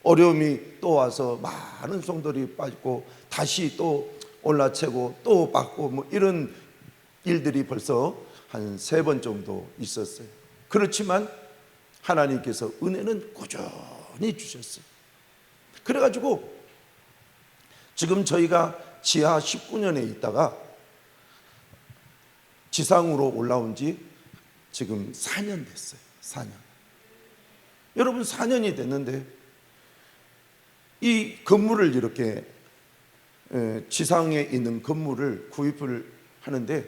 어려움이 또 와서 많은 성도들이 빠지고 다시 또 올라채고 또 받고 이런 일들이 벌써 한 3번 정도 있었어요. 그렇지만 하나님께서 은혜는 꾸준히 주셨어요. 그래가지고 지금 저희가 지하 19년에 있다가 지상으로 올라온 지 지금 4년 됐어요. 4년. 여러분, 4년이 됐는데 이 건물을 이렇게 지상에 있는 건물을 구입을 하는데,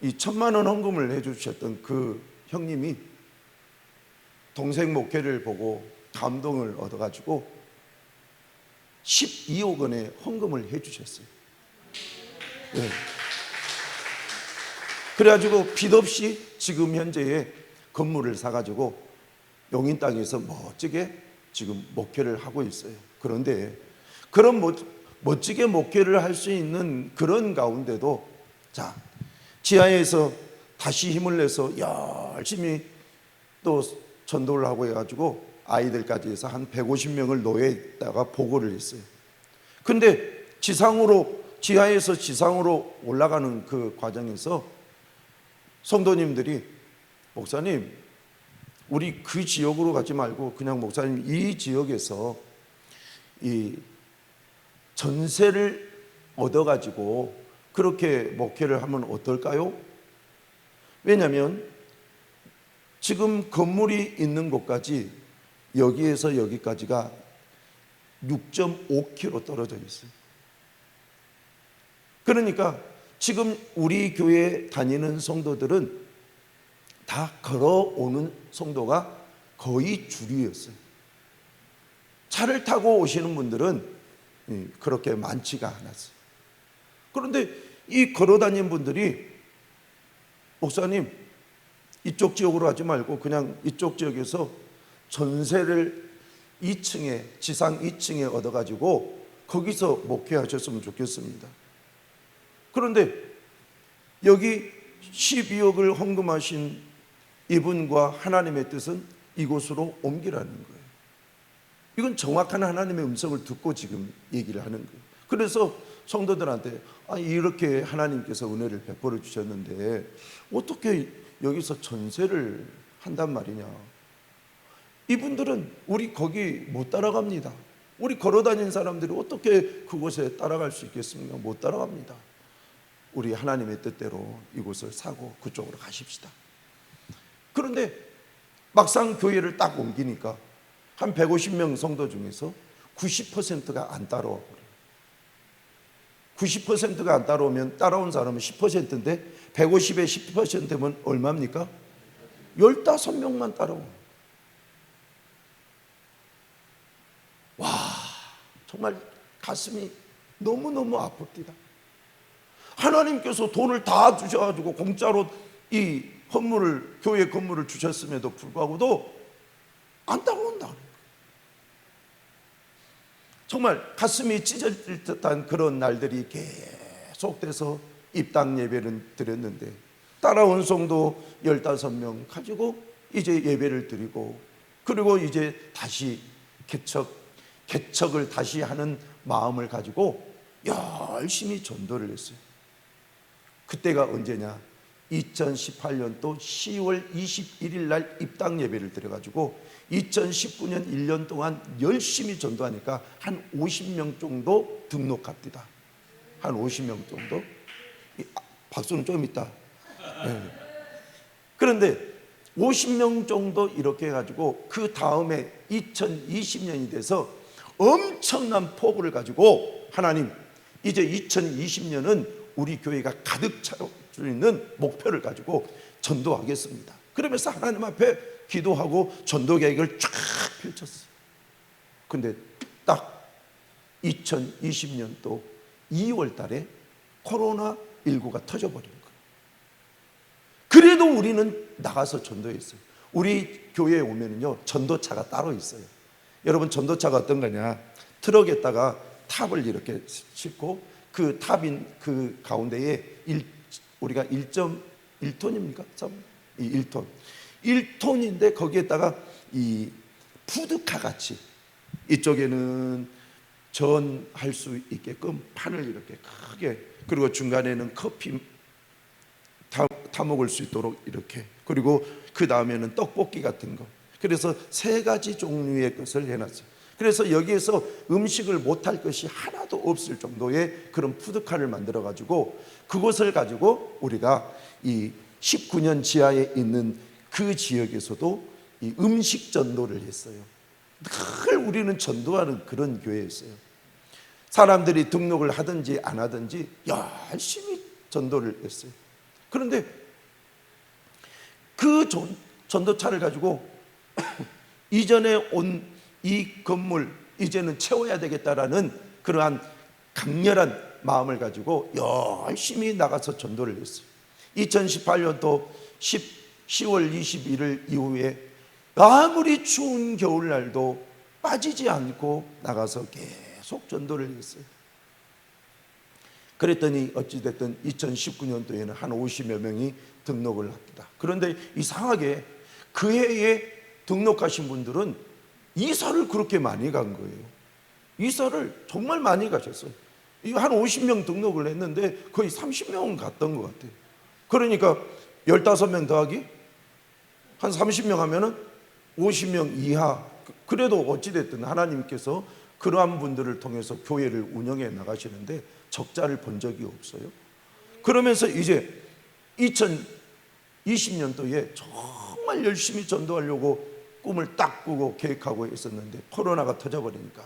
이 1,000만 원 헌금을 해주셨던 그 형님이 동생 목회를 보고 감동을 얻어가지고 12억 원의 헌금을 해주셨어요. 네. 그래가지고 빚 없이 지금 현재의 건물을 사가지고 용인 땅에서 멋지게 지금 목회를 하고 있어요. 그런데 그런 멋지게 목회를 할 수 있는 그런 가운데도 자, 지하에서 다시 힘을 내서 열심히 또 전도를 하고 해가지고 아이들까지 해서 한 150명을 노예에다가 보고를 했어요. 근데 지하에서 지상으로 올라가는 그 과정에서 성도님들이 목사님, 우리 그 지역으로 가지 말고 그냥 목사님 이 지역에서 이 전세를 얻어가지고 그렇게 목회를 하면 어떨까요? 왜냐하면 지금 건물이 있는 곳까지 여기에서 여기까지가 6.5km 떨어져 있어요. 그러니까 지금 우리 교회 다니는 성도들은 다 걸어오는 성도가 거의 주류였어요. 차를 타고 오시는 분들은 그렇게 많지가 않았어요. 그런데 이 걸어다니는 분들이 목사님, 이쪽 지역으로 하지 말고 그냥 이쪽 지역에서 전세를 2층에, 지상 2층에 얻어가지고 거기서 목회하셨으면 좋겠습니다. 그런데 여기 12억을 헌금하신 이분과 하나님의 뜻은 이곳으로 옮기라는 거예요. 이건 정확한 하나님의 음성을 듣고 지금 얘기를 하는 거예요. 그래서 성도들한테 이렇게 하나님께서 은혜를 베풀어 주셨는데 어떻게 여기서 전세를 한단 말이냐. 이분들은 우리 거기 못 따라갑니다. 우리 걸어다니는 사람들이 어떻게 그곳에 따라갈 수 있겠습니까? 못 따라갑니다. 우리 하나님의 뜻대로 이곳을 사고 그쪽으로 가십시다. 그런데 막상 교회를 딱 옮기니까 한 150명 성도 중에서 90%가 안 따라와 버려요. 90%가 안 따라오면 따라온 사람은 10%인데 150에 10%면 얼마입니까? 15명만 따라와. 와, 정말 가슴이 너무너무 아픕니다. 하나님께서 돈을 다 주셔가지고 공짜로 이 건물을, 교회 건물을 주셨음에도 불구하고도 안 따라온다. 정말 가슴이 찢어질 듯한 그런 날들이 계속돼서 입당 예배를 드렸는데 따라온 성도 15명 가지고 이제 예배를 드리고 그리고 이제 다시 개척을 다시 하는 마음을 가지고 열심히 전도를 했어요. 그때가 언제냐? 2018년도 10월 21일 날 입당 예배를 드려가지고 2019년 1년 동안 열심히 전도하니까 한 50명 정도 등록합니다. 한 50명 정도. 박수는 좀 있다. 네. 그런데 50명 정도 이렇게 해가지고 그 다음에 2020년이 돼서 엄청난 포부를 가지고 하나님, 이제 2020년은 우리 교회가 가득 차 수 있는 목표를 가지고 전도하겠습니다. 그러면서 하나님 앞에 기도하고 전도 계획을 쫙 펼쳤어요. 근데 딱 2020년도 2월 달에 코로나19가 터져버린 거예요. 그래도 우리는 나가서 전도했어요. 우리 교회에 오면은요, 전도차가 따로 있어요. 여러분, 전도차가 어떤 거냐? 트럭에다가 탑을 이렇게 싣고 그 탑인 그 가운데에 우리가 1.1톤입니까? 이 1톤. 1톤인데 거기에다가 이 푸드카 같이 이쪽에는 전할 수 있게끔 판을 이렇게 크게, 그리고 중간에는 커피 타 먹을 수 있도록 이렇게, 그리고 그 다음에는 떡볶이 같은 거. 그래서 3가지 종류의 것을 해놨어요. 그래서 여기에서 음식을 못할 것이 하나도 없을 정도의 그런 푸드카를 만들어 가지고 그것을 가지고 우리가 이 19년 지하에 있는 그 지역에서도 이 음식 전도를 했어요. 늘 우리는 전도하는 그런 교회였어요. 사람들이 등록을 하든지 안 하든지 열심히 전도를 했어요. 그런데 그 전도차를 가지고 이전에 온 이 건물 이제는 채워야 되겠다라는 그러한 강렬한 마음을 가지고 열심히 나가서 전도를 했어요. 2018년도 10월 21일 이후에 아무리 추운 겨울날도 빠지지 않고 나가서 계속 전도를 했어요. 그랬더니 어찌됐든 2019년도에는 한 50여 명이 등록을 합니다. 그런데 이상하게 그 해에 등록하신 분들은 이사를 그렇게 많이 간 거예요. 이사를 정말 많이 가셨어요. 한 50명 등록을 했는데 거의 30명은 갔던 것 같아요. 그러니까 15명 더하기 한 30명 하면은 50명 이하. 그래도 어찌됐든 하나님께서 그러한 분들을 통해서 교회를 운영해 나가시는데 적자를 본 적이 없어요. 그러면서 이제 2020년도에 정말 열심히 전도하려고 꿈을 딱 꾸고 계획하고 있었는데 코로나가 터져버리니까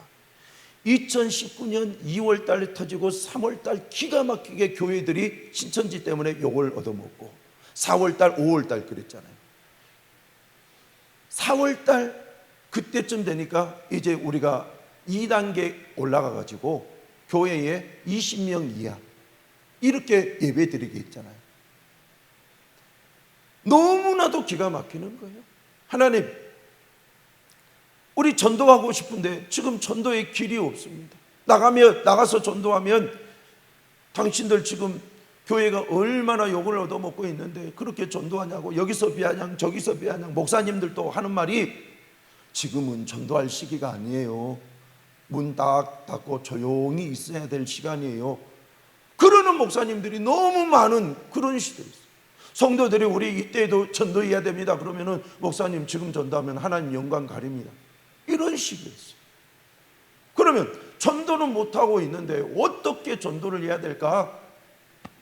2019년 2월 달에 터지고 3월 달 기가 막히게 교회들이 신천지 때문에 욕을 얻어먹고 4월 달, 5월 달 그랬잖아요. 4월 달 그때쯤 되니까 이제 우리가 2단계 올라가 가지고 교회에 20명 이하 이렇게 예배 드리게 했잖아요. 너무나도 기가 막히는 거예요. 하나님, 우리 전도하고 싶은데 지금 전도의 길이 없습니다. 나가서 전도하면 당신들 지금 교회가 얼마나 욕을 얻어먹고 있는데 그렇게 전도하냐고, 여기서 비아냥 저기서 비아냥. 목사님들도 하는 말이 지금은 전도할 시기가 아니에요. 문 딱 닫고 조용히 있어야 될 시간이에요. 그러는 목사님들이 너무 많은 그런 시대에 있어요. 성도들이 우리 이때에도 전도해야 됩니다. 그러면은 목사님 지금 전도하면 하나님 영광 가립니다. 이런 식이었어요. 그러면 전도는 못하고 있는데 어떻게 전도를 해야 될까?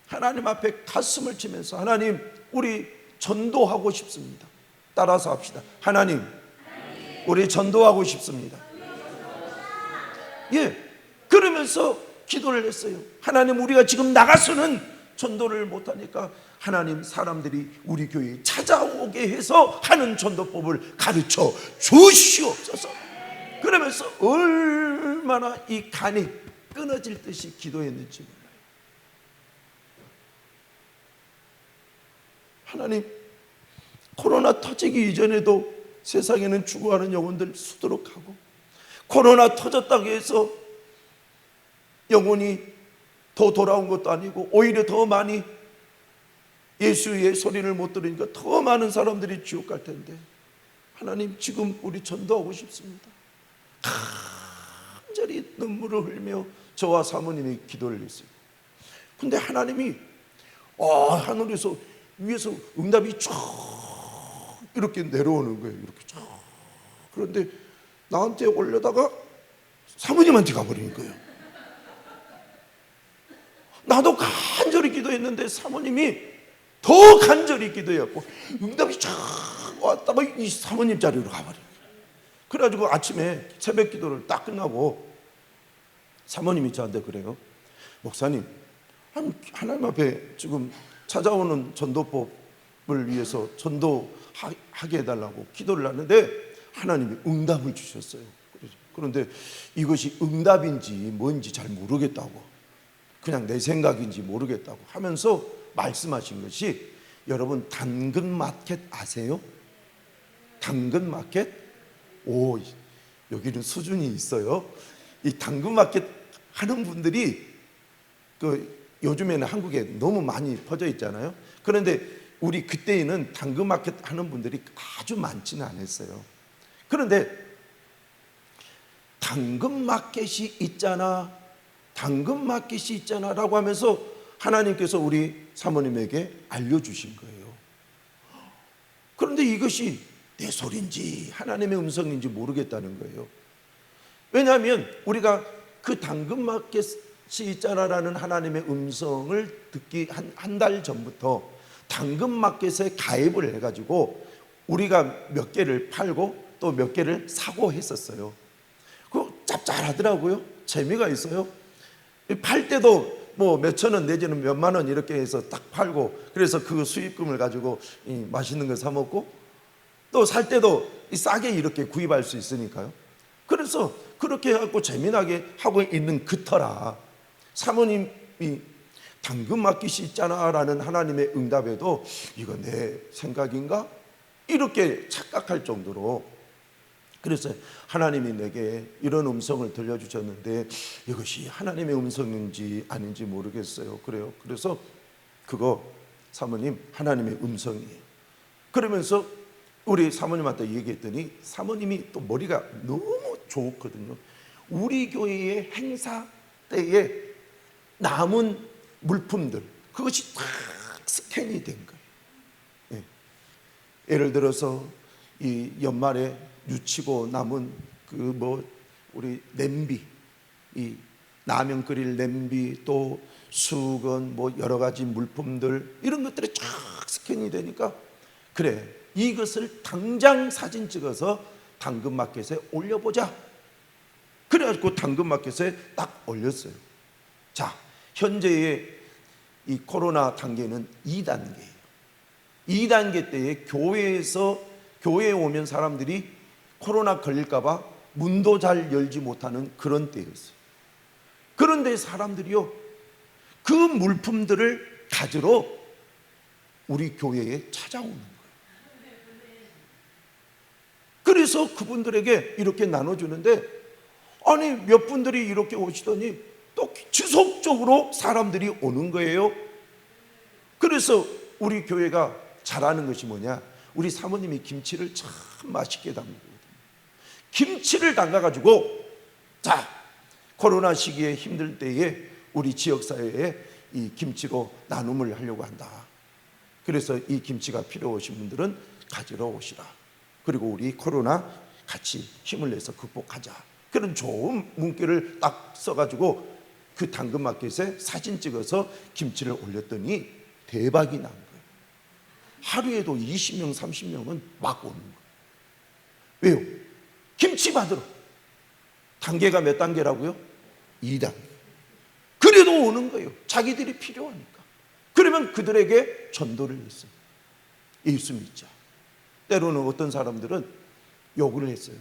하나님 앞에 가슴을 치면서 하나님, 우리 전도하고 싶습니다. 따라서 합시다. 하나님, 우리 전도하고 싶습니다. 예, 그러면서 기도를 했어요. 하나님, 우리가 지금 나가서는 전도를 못하니까 하나님, 사람들이 우리 교회에 찾아오게 해서 하는 전도법을 가르쳐 주시옵소서. 그러면서 얼마나 이 간이 끊어질 듯이 기도했는지 몰라요. 하나님, 코로나 터지기 이전에도 세상에는 죽어가는 영혼들 수두룩하고, 코로나 터졌다고 해서 영혼이 더 돌아온 것도 아니고 오히려 더 많이 예수의 소리를 못 들으니까 더 많은 사람들이 지옥 갈 텐데, 하나님, 지금 우리 전도하고 싶습니다. 간절히 눈물을 흘며 저와 사모님이 기도를 했어요. 근데 하나님이 하늘에서 위에서 응답이 쭉 이렇게 내려오는 거예요. 이렇게 쭉. 그런데 나한테 올려다가 사모님한테 가버리는 거예요. 나도 간절히 기도했는데 사모님이 더 간절히 기도해갖고 응답이 쫙 왔다가 이 사모님 자리로 가버려요. 그래가지고 아침에 새벽 기도를 딱 끝나고 사모님이 저한테 그래요. 목사님, 하나님 앞에 지금 찾아오는 전도법을 위해서 전도하게 해달라고 기도를 하는데 하나님이 응답을 주셨어요. 그런데 이것이 응답인지 뭔지 잘 모르겠다고, 그냥 내 생각인지 모르겠다고 하면서 말씀하신 것이, 여러분 당근마켓 아세요? 당근마켓? 오, 여기는 수준이 있어요. 이 당근마켓 하는 분들이 요즘에는 한국에 너무 많이 퍼져 있잖아요. 그런데 우리 그때에는 당근마켓 하는 분들이 아주 많지는 않았어요. 그런데 당근마켓이 있잖아, 당근마켓이 있잖아 라고 하면서 하나님께서 우리 사모님에게 알려주신 거예요. 그런데 이것이 내 소리인지 하나님의 음성인지 모르겠다는 거예요. 왜냐하면 우리가 그 당근마켓이 있잖아라는 하나님의 음성을 듣기 한 달 전부터 당근마켓에 가입을 해가지고 우리가 몇 개를 팔고 또 몇 개를 사고 했었어요. 그거 짭짤하더라고요. 재미가 있어요. 팔 때도 뭐 몇천 원 내지는 몇만 원 이렇게 해서 딱 팔고, 그래서 그 수익금을 가지고 맛있는 거 사 먹고, 또 살 때도 싸게 이렇게 구입할 수 있으니까요. 그래서 그렇게 해갖고 재미나게 하고 있는 그터라 사모님이 당근마켓이 있잖아 라는 하나님의 응답에도 이거 내 생각인가? 이렇게 착각할 정도로 그래서 하나님이 내게 이런 음성을 들려주셨는데 이것이 하나님의 음성인지 아닌지 모르겠어요. 그래요. 그래서 그거 사모님 하나님의 음성이에요. 그러면서 우리 사모님한테 얘기했더니 사모님이 또 머리가 너무 좋거든요. 우리 교회의 행사 때에 남은 물품들 그것이 다 스캔이 된 거예요. 예를 들어서 이 연말에 유치고 남은 우리 냄비, 이 라면 끓일 냄비, 또 수건, 여러 가지 물품들 이런 것들이 쫙 스캔이 되니까 그래 이것을 당장 사진 찍어서 당근마켓에 올려보자. 그래가지고 당근마켓에 딱 올렸어요. 자, 현재의 이 코로나 단계는 2단계예요. 2단계 때에 교회에 오면 사람들이 코로나 걸릴까봐 문도 잘 열지 못하는 그런 때였어요. 그런데 사람들이요, 그 물품들을 가지러 우리 교회에 찾아오는 거예요. 그래서 그분들에게 이렇게 나눠주는데, 아니, 몇 분들이 이렇게 오시더니 또 지속적으로 사람들이 오는 거예요. 그래서 우리 교회가 잘하는 것이 뭐냐? 우리 사모님이 김치를 참 맛있게 담그거든요. 김치를 담가가지고, 자, 코로나 시기에 힘들 때에 우리 지역사회에 이 김치로 나눔을 하려고 한다. 그래서 이 김치가 필요하신 분들은 가지러 오시라. 그리고 우리 코로나 같이 힘을 내서 극복하자. 그런 좋은 문구를 딱 써가지고 그 당근마켓에 사진 찍어서 김치를 올렸더니 대박이 난 거예요. 하루에도 20명, 30명은 막 오는 거예요. 왜요? 김치 받으러. 단계가 몇 단계라고요? 2단계. 그래도 오는 거예요. 자기들이 필요하니까. 그러면 그들에게 전도를 했어요. 예수 믿자. 때로는 어떤 사람들은 욕을 했어요.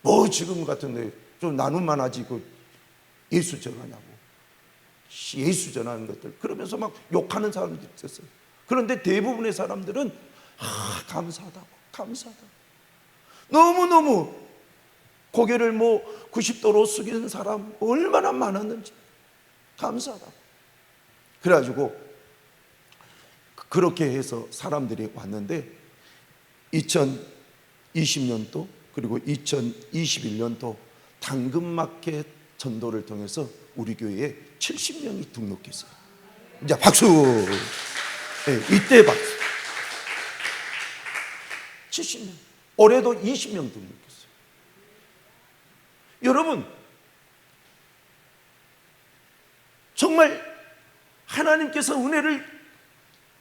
뭐 지금 같은데 좀 나눔만 하지 그 예수 전하냐고. 예수 전하는 것들. 그러면서 막 욕하는 사람들이 있었어요. 그런데 대부분의 사람들은 감사하다고. 너무너무 고개를 90도로 숙이는 사람 얼마나 많았는지 감사하다고. 그래가지고 그렇게 해서 사람들이 왔는데 2020년도 그리고 2021년도 당근마켓 전도를 통해서 우리 교회에 70명이 등록했어요. 이제 박수. 네, 이때 박수. 70명. 올해도 20명 등록했어요. 여러분, 정말 하나님께서 은혜를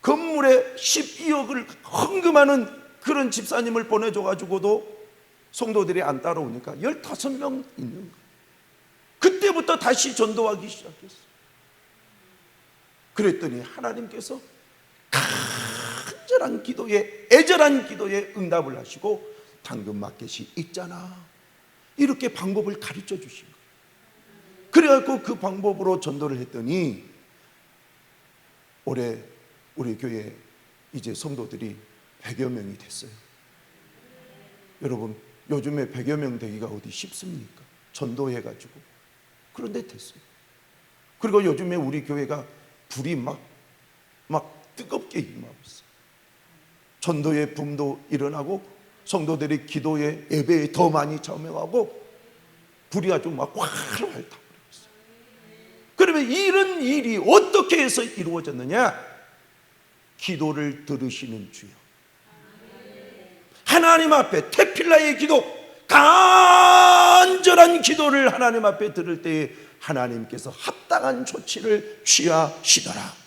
건물에 12억을 헌금하는 그런 집사님을 보내줘가지고도 성도들이 안 따라오니까 15명 있는 거예요. 그때부터 다시 전도하기 시작했어요. 그랬더니 하나님께서 간절한 기도에, 애절한 기도에 응답을 하시고 당근마켓이 있잖아. 이렇게 방법을 가르쳐 주신 거예요. 그래갖고 그 방법으로 전도를 했더니 올해 우리 교회 이제 성도들이 100여 명이 됐어요. 여러분, 요즘에 100여 명 되기가 어디 쉽습니까? 전도해가지고. 그런데 됐어요. 그리고 요즘에 우리 교회가 불이 막 뜨겁게 임하고 있어요. 전도의 붐도 일어나고 성도들이 기도에 예배에 더 많이 참여하고 불이 아주 막 활활 타버리고 있어요. 그러면 이런 일이 어떻게 해서 이루어졌느냐? 기도를 들으시는 주여. 하나님 앞에 테필라의 기도, 간절한 기도를 하나님 앞에 들을 때에 하나님께서 합당한 조치를 취하시더라.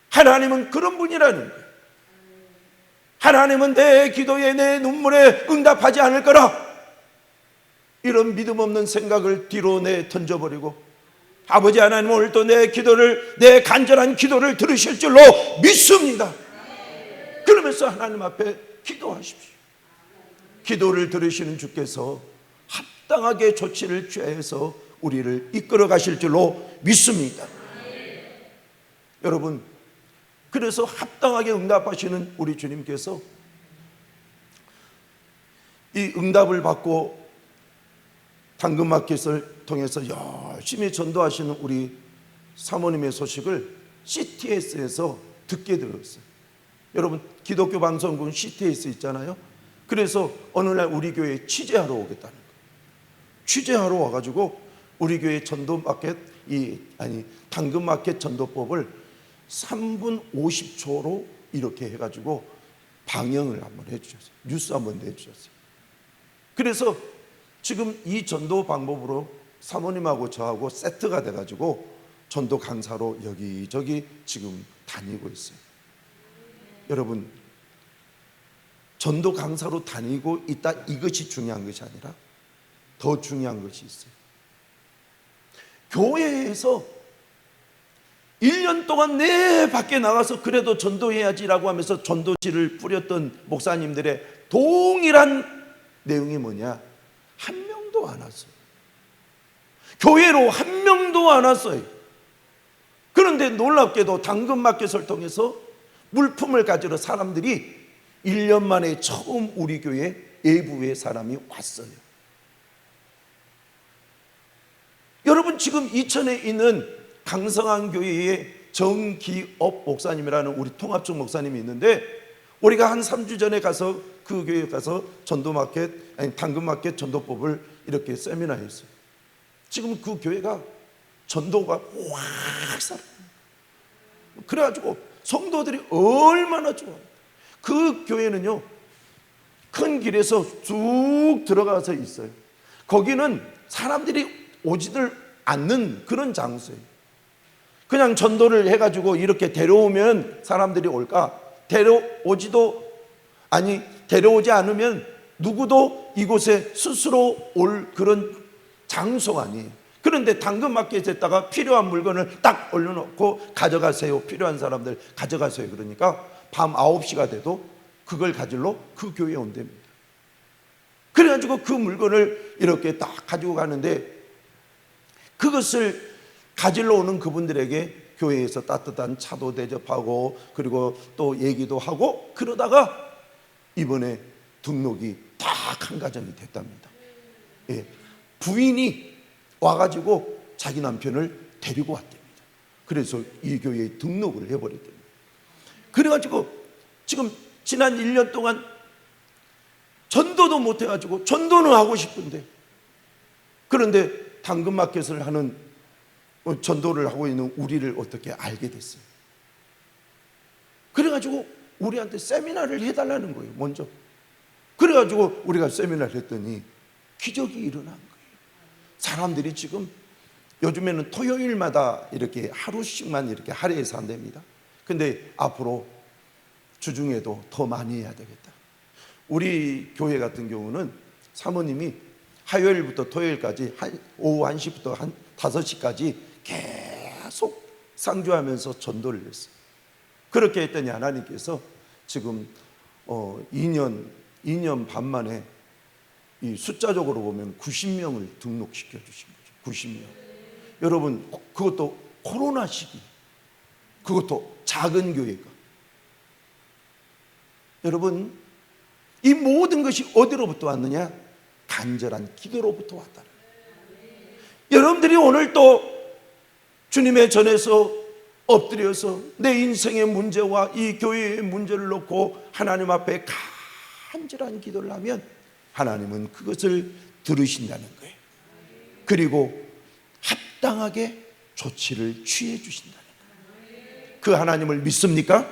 하나님은 그런 분이라는 거예요. 하나님은 내 기도에, 내 눈물에 응답하지 않을 거라. 이런 믿음 없는 생각을 뒤로 던져버리고 아버지 하나님 오늘도 내 간절한 기도를 들으실 줄로 믿습니다. 그러면서 하나님 앞에 기도하십시오. 기도를 들으시는 주께서 합당하게 조치를 취해서 우리를 이끌어 가실 줄로 믿습니다. 여러분, 그래서 합당하게 응답하시는 우리 주님께서 이 응답을 받고 당근마켓을 통해서 열심히 전도하시는 우리 사모님의 소식을 CTS에서 듣게 되었어요. 여러분, 기독교 방송국 CTS 있잖아요. 그래서 어느 날 우리 교회에 취재하러 오겠다는 거예요. 취재하러 와가지고 우리 교회 전도마켓, 당근마켓 전도법을 3분 50초로 이렇게 해가지고 방영을 한번 해주셨어요. 뉴스 한번 내주셨어요. 그래서 지금 이 전도 방법으로 사모님하고 저하고 세트가 돼가지고 전도 강사로 여기저기 지금 다니고 있어요. 여러분, 전도 강사로 다니고 있다, 이것이 중요한 것이 아니라 더 중요한 것이 있어요. 교회에서 1년 동안 내 밖에 나가서 그래도 전도해야지라고 하면서 전도지를 뿌렸던 목사님들의 동일한 내용이 뭐냐? 한 명도 안 왔어요. 교회로 한 명도 안 왔어요. 그런데 놀랍게도 당근마켓을 통해서 물품을 가지러 사람들이 1년 만에 처음 우리 교회 예부의 사람이 왔어요. 여러분, 지금 이천에 있는 강성한 교회의 정기업 목사님이라는 우리 통합적 목사님이 있는데, 우리가 한 3주 전에 가서 그 교회에 가서 당근마켓 전도법을 이렇게 세미나 했어요. 지금 그 교회가 전도가 확 살아요. 그래가지고 성도들이 얼마나 좋아요. 그 교회는요, 큰 길에서 쭉 들어가서 있어요. 거기는 사람들이 오지들 않는 그런 장소예요. 그냥 전도를 해가지고 이렇게 데려오면 사람들이 올까? 데려오지 않으면 누구도 이곳에 스스로 올 그런 장소가 아니에요. 그런데 당근마켓에다가 필요한 물건을 딱 올려놓고 가져가세요. 필요한 사람들 가져가세요. 그러니까 밤 9시가 돼도 그걸 가지러 그 교회에 온답니다. 그래가지고 그 물건을 이렇게 딱 가지고 가는데, 그것을 가지러 오는 그분들에게 교회에서 따뜻한 차도 대접하고 그리고 또 얘기도 하고 그러다가 이번에 등록이 딱 한 가정이 됐답니다. 예, 부인이 와가지고 자기 남편을 데리고 왔답니다. 그래서 이 교회에 등록을 해버렸답니다. 그래가지고 지금 지난 1년 동안 전도도 못해가지고, 전도는 하고 싶은데, 그런데 당근마켓을 하는 전도를 하고 있는 우리를 어떻게 알게 됐어요. 그래가지고 우리한테 세미나를 해달라는 거예요. 먼저. 그래가지고 우리가 세미나를 했더니 기적이 일어난 거예요. 사람들이 지금 요즘에는 토요일마다 이렇게 하루씩만 이렇게 할애해서 한답니다. 근데 앞으로 주중에도 더 많이 해야 되겠다. 우리 교회 같은 경우는 사모님이 화요일부터 토요일까지 오후 1시부터 한 5시까지 계속 상주하면서 전도를 했어요. 그렇게 했더니 하나님께서 지금 2년 반 만에 이 숫자적으로 보면 90명을 등록시켜 주신 거죠. 90명. 여러분, 그것도 코로나 시기, 그것도 작은 교회가. 여러분, 이 모든 것이 어디로부터 왔느냐? 간절한 기도로부터 왔다는 거예요. 여러분들이 오늘 또 주님의 전에서 엎드려서 내 인생의 문제와 이 교회의 문제를 놓고 하나님 앞에 간절한 기도를 하면 하나님은 그것을 들으신다는 거예요. 그리고 합당하게 조치를 취해 주신다는 거예요. 그 하나님을 믿습니까?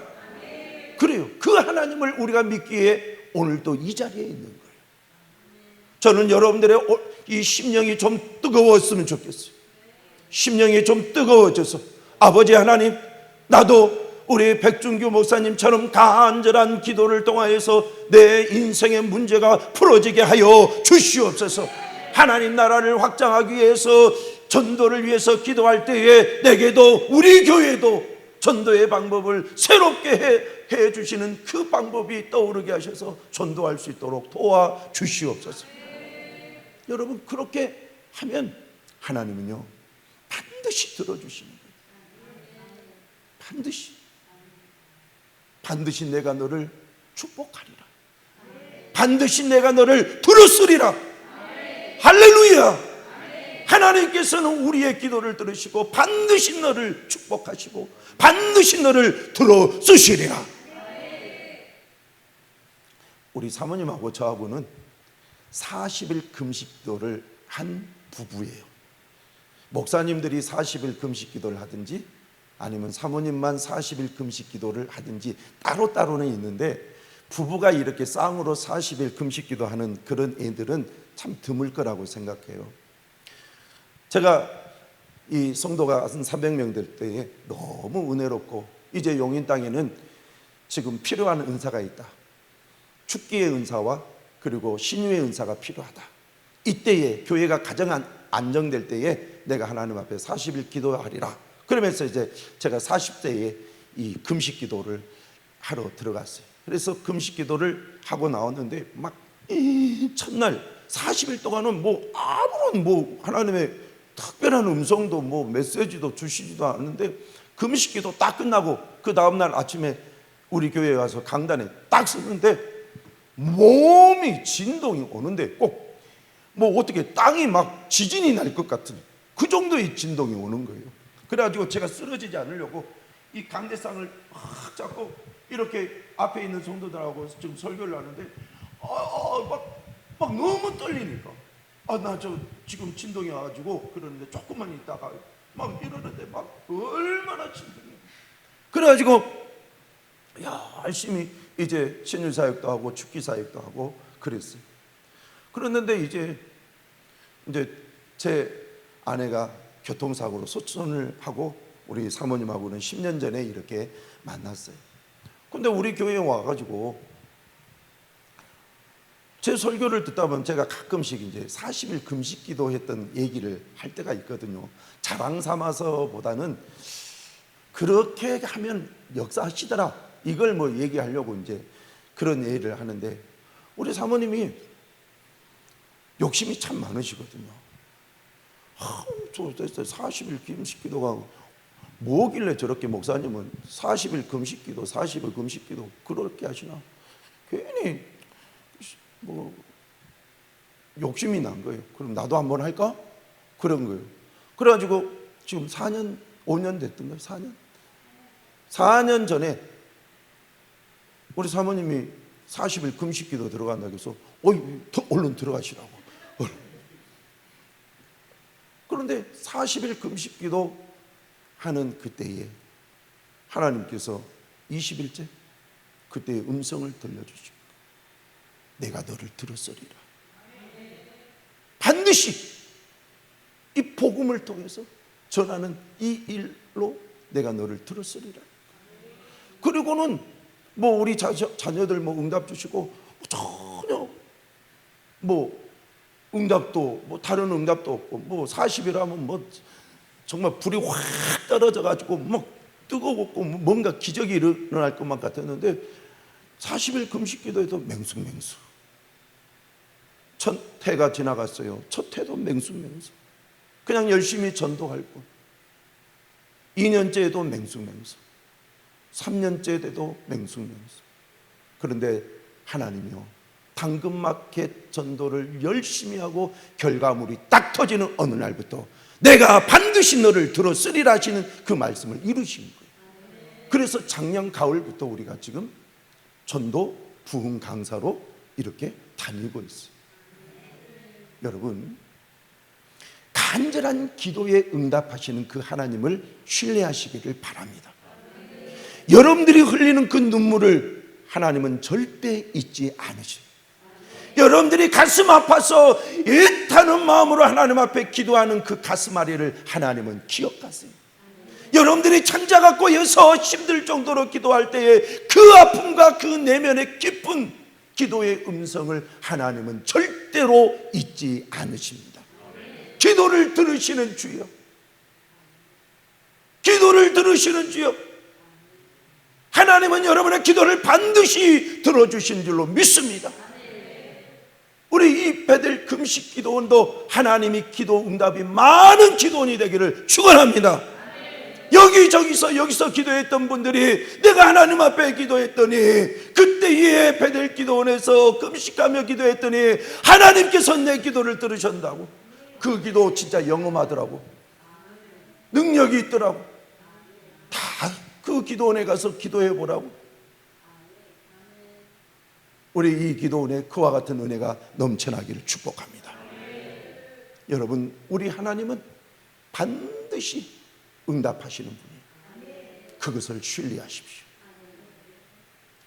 그래요. 그 하나님을 우리가 믿기에 오늘도 이 자리에 있는 거예요. 저는 여러분들의 이 심령이 좀 뜨거웠으면 좋겠어요. 심령이 좀 뜨거워져서, 아버지 하나님, 나도 우리 백준규 목사님처럼 간절한 기도를 통하여서 내 인생의 문제가 풀어지게 하여 주시옵소서. 하나님 나라를 확장하기 위해서, 전도를 위해서 기도할 때에 내게도, 우리 교회도 전도의 방법을 새롭게 해 주시는 그 방법이 떠오르게 하셔서 전도할 수 있도록 도와주시옵소서. 여러분, 그렇게 하면 하나님은요 반드시 들어주시는 거예요. 반드시 내가 너를 축복하리라. 반드시 내가 너를 들었으리라. 할렐루야. 하나님께서는 우리의 기도를 들으시고 반드시 너를 축복하시고 반드시 너를 들어주시리라. 우리 사모님하고 저하고는 40일 금식기도를 한 부부예요. 목사님들이 40일 금식기도를 하든지 아니면 사모님만 40일 금식기도를 하든지 따로따로는 있는데 부부가 이렇게 쌍으로 40일 금식기도 하는 그런 애들은 참 드물 거라고 생각해요. 제가 이 성도가 한 300명 될 때에 너무 은혜롭고 이제 용인 땅에는 지금 필요한 은사가 있다. 축기의 은사와 그리고 신유의 은사가 필요하다. 이때에 교회가 가장 안정될 때에 내가 하나님 앞에 40일 기도하리라. 그러면서 이제 제가 40세에 이 금식 기도를 하러 들어갔어요. 그래서 금식 기도를 하고 나왔는데 막 첫날 40일 동안은 뭐 아무런 뭐 하나님의 특별한 음성도 뭐 메시지도 주시지도 않는데 금식 기도 딱 끝나고 그 다음날 아침에 우리 교회에 와서 강단에 딱 섰는데 몸이 진동이 오는데 꼭 뭐 어떻게 땅이 막 지진이 날 것 같은 그 정도의 진동이 오는 거예요. 그래가지고 제가 쓰러지지 않으려고 이 강대상을 확 잡고 이렇게 앞에 있는 성도들하고 지금 설교를 하는데 막 너무 떨리니까 나 저 지금 진동이 와가지고 그러는데 조금만 있다가 막 이러는데 막 얼마나 진동이. 그래가지고 열심히 이제 신유 사역도 하고 축기 사역도 하고 그랬어요. 그랬는데 이제 제 아내가 교통사고로 소천을 하고 우리 사모님하고는 10년 전에 이렇게 만났어요. 근데 우리 교회에 와가지고 제 설교를 듣다 보면 제가 가끔씩 이제 40일 금식 기도했던 얘기를 할 때가 있거든요. 자랑 삼아서보다는 그렇게 하면 역사하시더라. 이걸 뭐 얘기하려고 이제 그런 얘기를 하는데 우리 사모님이 욕심이 참 많으시거든요. 저 40일 금식 기도가 뭐길래 저렇게 목사님은 40일 금식 기도, 40일 금식 기도 그렇게 하시나? 괜히 뭐 욕심이 난 거예요. 그럼 나도 한번 할까? 그런 거예요. 그래가지고 지금 4년, 5년 됐던 거예요. 4년 전에 우리 사모님이 40일 금식 기도 들어간다고 해서 얼른 들어가시라고. 그런데 40일 금식 기도 하는 그때에 하나님께서 20일째 그때의 음성을 들려주시고 내가 너를 들었으리라. 반드시 이 복음을 통해서 전하는 이 일로 내가 너를 들었으리라. 그리고는 뭐 우리 자녀들 뭐 응답 주시고 전혀 뭐 응답도 뭐 다른 응답도 없고 뭐 40이라면 뭐 정말 불이 확 떨어져 가지고 막 뜨거웠고 뭔가 기적이 일어날 것만 같았는데 40일 금식 기도에도 맹숭맹숭. 첫 해가 지나갔어요. 첫 해도 맹숭맹숭. 그냥 열심히 전도할 뿐. 2년째에도 맹숭맹숭. 3년째에도 맹숭맹숭. 그런데 하나님이요, 당근마켓 전도를 열심히 하고 결과물이 딱 터지는 어느 날부터 내가 반드시 너를 들었으리라 하시는 그 말씀을 이루신 거예요. 그래서 작년 가을부터 우리가 지금 전도 부흥 강사로 이렇게 다니고 있어요. 여러분, 간절한 기도에 응답하시는 그 하나님을 신뢰하시기를 바랍니다. 여러분들이 흘리는 그 눈물을 하나님은 절대 잊지 않으셔요. 여러분들이 가슴 아파서 애타는 마음으로 하나님 앞에 기도하는 그 가슴 아리를 하나님은 기억하세요. 여러분들이 창자 갖고 여서 힘들 정도로 기도할 때에 그 아픔과 그 내면의 깊은 기도의 음성을 하나님은 절대로 잊지 않으십니다. 기도를 들으시는 주여, 기도를 들으시는 주여. 하나님은 여러분의 기도를 반드시 들어주신 줄로 믿습니다. 우리 이 베델 금식 기도원도 하나님이 기도 응답이 많은 기도원이 되기를 축원합니다. 여기서 기도했던 분들이 내가 하나님 앞에 기도했더니, 그때 이 베델 기도원에서 금식하며 기도했더니 하나님께서 내 기도를 들으셨다고. 그 기도 진짜 영험하더라고. 능력이 있더라고. 다 그 기도원에 가서 기도해 보라고. 우리 이 기도원에 그와 같은 은혜가 넘쳐나기를 축복합니다. 여러분, 우리 하나님은 반드시 응답하시는 분이에요. 그것을 신뢰하십시오.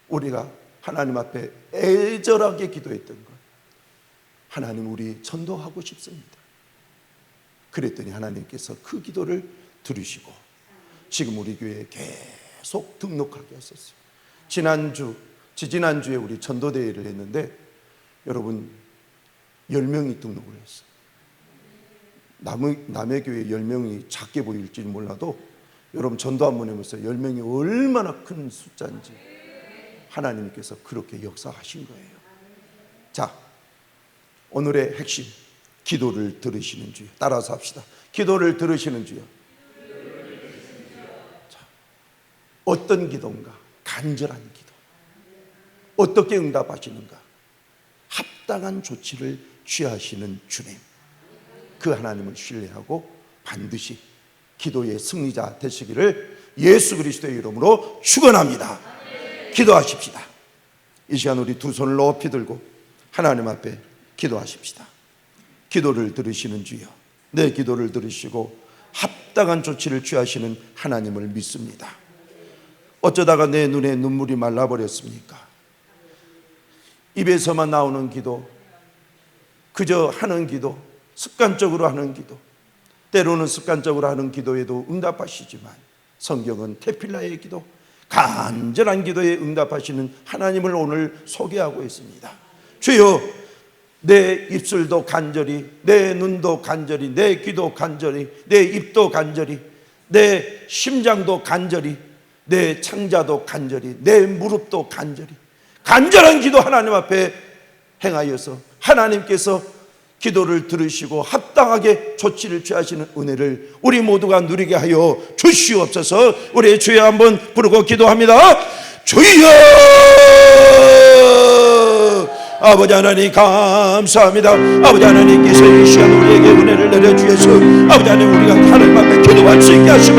우리가 하나님 앞에 애절하게 기도했던 것, 하나님 우리 전도하고 싶습니다. 그랬더니 하나님께서 그 기도를 들으시고 지금 우리 교회에 계속 등록하게 하셨어요. 지난주에 우리 전도대회를 했는데 여러분 10명이 등록을 했어요. 남의 교회 10명이 작게 보일지는 몰라도 여러분 전도 한번 해보세요. 10명이 얼마나 큰 숫자인지. 하나님께서 그렇게 역사하신 거예요. 자, 오늘의 핵심, 기도를 들으시는 주여. 따라서 합시다. 기도를 들으시는 주여. 자, 어떤 기도인가? 간절한 기도. 어떻게 응답하시는가? 합당한 조치를 취하시는 주님. 그 하나님을 신뢰하고 반드시 기도의 승리자 되시기를 예수 그리스도의 이름으로 축원합니다. 기도하십시다. 이 시간 우리 두 손을 높이 들고 하나님 앞에 기도하십시다. 기도를 들으시는 주여, 내 기도를 들으시고 합당한 조치를 취하시는 하나님을 믿습니다. 어쩌다가 내 눈에 눈물이 말라버렸습니까? 입에서만 나오는 기도, 그저 하는 기도, 습관적으로 하는 기도, 때로는 습관적으로 하는 기도에도 응답하시지만 성경은 테필라의 기도, 간절한 기도에 응답하시는 하나님을 오늘 소개하고 있습니다. 주여, 내 입술도 간절히, 내 눈도 간절히, 내 귀도 간절히, 내 입도 간절히, 내 심장도 간절히, 내 창자도 간절히, 내 무릎도 간절히, 간절한 기도 하나님 앞에 행하여서 하나님께서 기도를 들으시고 합당하게 조치를 취하시는 은혜를 우리 모두가 누리게 하여 주시옵소서. 우리 주여 한번 부르고 기도합니다. 주여! 아버지 하나님 감사합니다. 아버지 하나님께서 이 시간 우리에게 은혜를 내려주셔서 아버지 하나님 우리가 하나님 앞에 기도할 수 있게 하시고